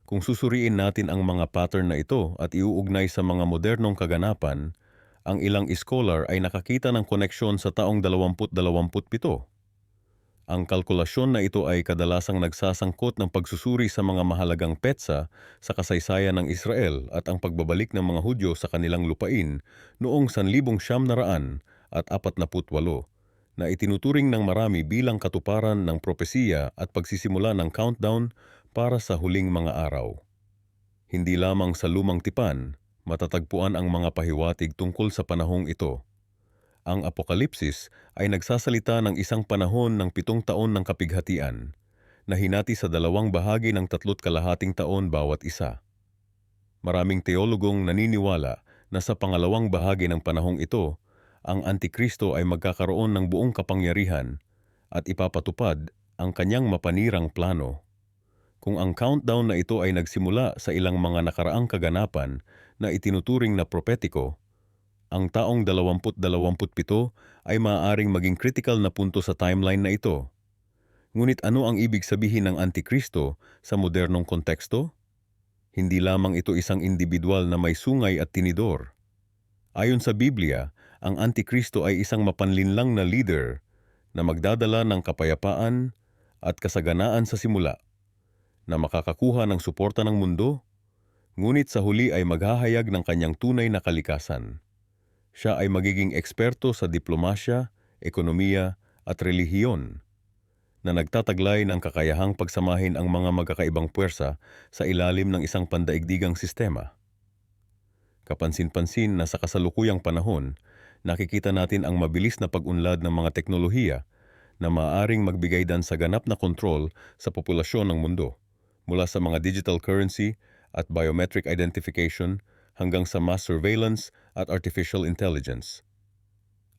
Kung susuriin natin ang mga pattern na ito at iuugnay sa mga modernong kaganapan, ang ilang iskolar ay nakakita ng koneksyon sa taong 2027. Ang kalkulasyon na ito ay kadalasang nagsasangkot ng pagsusuri sa mga mahalagang petsa sa kasaysayan ng Israel at ang pagbabalik ng mga Hudyo sa kanilang lupain noong 1948 na itinuturing ng marami bilang katuparan ng propesiya at pagsisimula ng countdown para sa huling mga araw. Hindi lamang sa lumang tipan, matatagpuan ang mga pahiwatig tungkol sa panahong ito. Ang Apokalipsis ay nagsasalita ng isang panahon ng 7 taon ng kapighatian, na hinati sa 2 bahagi ng 3.5 taon bawat isa. Maraming teologong naniniwala na sa pangalawang bahagi ng panahong ito, ang Antikristo ay magkakaroon ng buong kapangyarihan at ipapatupad ang kanyang mapanirang plano. Kung ang countdown na ito ay nagsimula sa ilang mga nakaraang kaganapan na itinuturing na propetiko, ang taong 2027 ay maaaring maging critical na punto sa timeline na ito. Ngunit ano ang ibig sabihin ng Antikristo sa modernong konteksto? Hindi lamang ito isang individual na may sungay at tinidor. Ayon sa Biblia, ang Antikristo ay isang mapanlinlang na leader na magdadala ng kapayapaan at kasaganaan sa simula, na makakakuha ng suporta ng mundo, ngunit sa huli ay maghahayag ng kanyang tunay na kalikasan. Siya ay magiging eksperto sa diplomasya, ekonomiya at relihiyon, na nagtataglay ng kakayahang pagsamahin ang mga magkakaibang puwersa sa ilalim ng isang pandaigdigang sistema. Kapansin-pansin na sa kasalukuyang panahon, nakikita natin ang mabilis na pag-unlad ng mga teknolohiya na maaaring magbigay sa ganap na kontrol sa populasyon ng mundo, mula sa mga digital currency at biometric identification hanggang sa mass surveillance at artificial intelligence.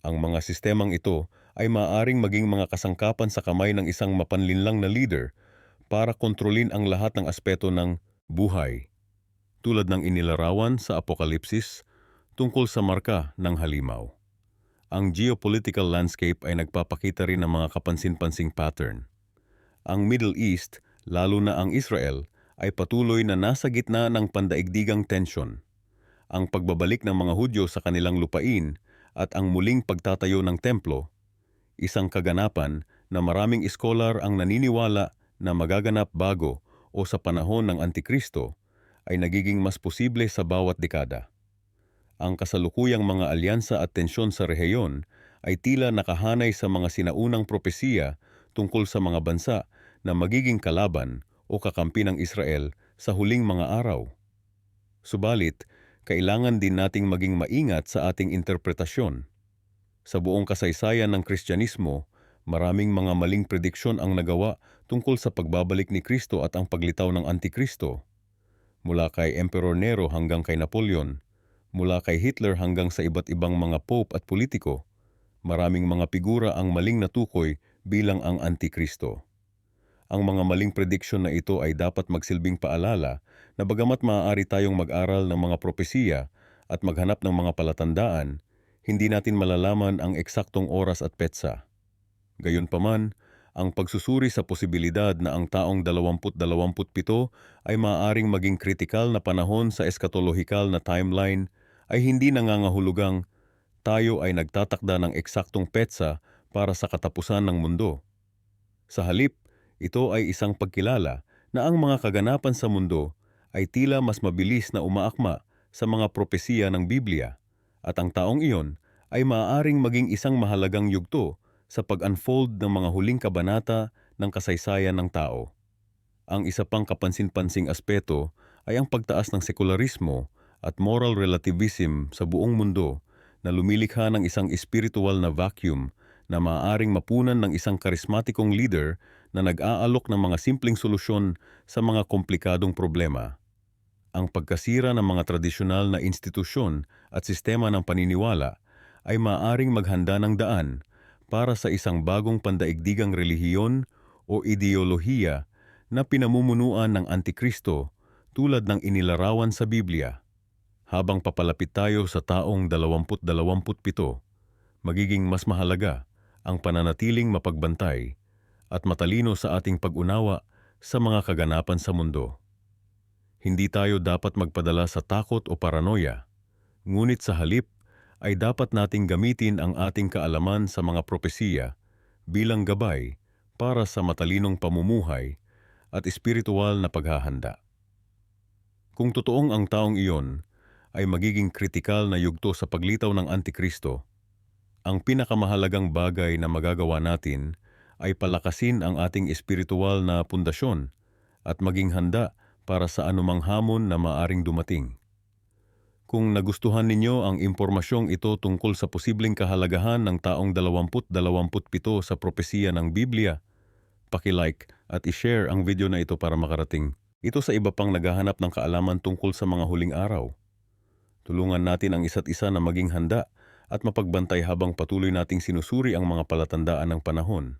Ang mga sistemang ito ay maaaring maging mga kasangkapan sa kamay ng isang mapanlinlang na leader para kontrolin ang lahat ng aspeto ng buhay, tulad ng inilarawan sa Apokalipsis tungkol sa marka ng halimaw. Ang geopolitical landscape ay nagpapakita rin ng mga kapansin-pansing pattern. Ang Middle East, lalo na ang Israel, ay patuloy na nasa gitna ng pandaigdigang tensyon. Ang pagbabalik ng mga Hudyo sa kanilang lupain at ang muling pagtatayo ng templo, isang kaganapan na maraming iskolar ang naniniwala na magaganap bago o sa panahon ng Antikristo, ay nagiging mas posible sa bawat dekada. Ang kasalukuyang mga alyansa at tensyon sa rehiyon ay tila nakahanay sa mga sinaunang propesiya tungkol sa mga bansa na magiging kalaban o kakampi ng Israel sa huling mga araw. Subalit, kailangan din nating maging maingat sa ating interpretasyon. Sa buong kasaysayan ng Kristyanismo, maraming mga maling prediksyon ang nagawa tungkol sa pagbabalik ni Kristo at ang paglitaw ng Antikristo. Mula kay Emperor Nero hanggang kay Napoleon, mula kay Hitler hanggang sa iba't ibang mga pope at politiko, maraming mga figura ang maling natukoy bilang ang Antikristo. Ang mga maling prediksyon na ito ay dapat magsilbing paalala na bagamat maaari tayong mag-aral ng mga propesiya at maghanap ng mga palatandaan, hindi natin malalaman ang eksaktong oras at petsa. Gayunpaman, Ang pagsusuri sa posibilidad na ang taong 2027 ay maaaring maging kritikal na panahon sa eskatolohikal na timeline ay hindi nangangahulugang tayo ay nagtatakda ng eksaktong petsa para sa katapusan ng mundo. Sa halip, ito ay isang pagkilala na ang mga kaganapan sa mundo ay tila mas mabilis na umaakma sa mga propesiya ng Biblia at ang taong iyon ay maaaring maging isang mahalagang yugto sa pag-unfold ng mga huling kabanata ng kasaysayan ng tao. Ang isa pang kapansin-pansing aspeto ay ang pagtaas ng sekularismo at moral relativism sa buong mundo na lumilikha ng isang espiritual na vacuum na maaaring mapunan ng isang karismatikong leader na nag-aalok ng mga simpleng solusyon sa mga komplikadong problema. Ang pagkasira ng mga tradisyonal na institusyon at sistema ng paniniwala ay maaaring maghanda ng daan para sa isang bagong pandaigdigang relihiyon o ideolohiya na pinamumunuan ng Antikristo tulad ng inilarawan sa Biblia. Habang papalapit tayo sa taong 2027, magiging mas mahalaga ang pananatiling mapagbantay at matalino sa ating pag-unawa sa mga kaganapan sa mundo. Hindi tayo dapat magpadala sa takot o paranoia, ngunit sa halip ay dapat nating gamitin ang ating kaalaman sa mga propesiya bilang gabay para sa matalinong pamumuhay at espiritual na paghahanda. Kung totoong ang taong iyon ay magiging kritikal na yugto sa paglitaw ng Antikristo, ang pinakamahalagang bagay na magagawa natin ay palakasin ang ating espiritual na pundasyon at maging handa para sa anumang hamon na maaring dumating. Kung nagustuhan ninyo ang impormasyong ito tungkol sa posibleng kahalagahan ng taong 2027 sa propesiya ng Biblia, paki-like at i-share ang video na ito para makarating ito sa iba pang naghahanap ng kaalaman tungkol sa mga huling araw. Tulungan natin ang isa't isa na maging handa at mapagbantay habang patuloy nating sinusuri ang mga palatandaan ng panahon.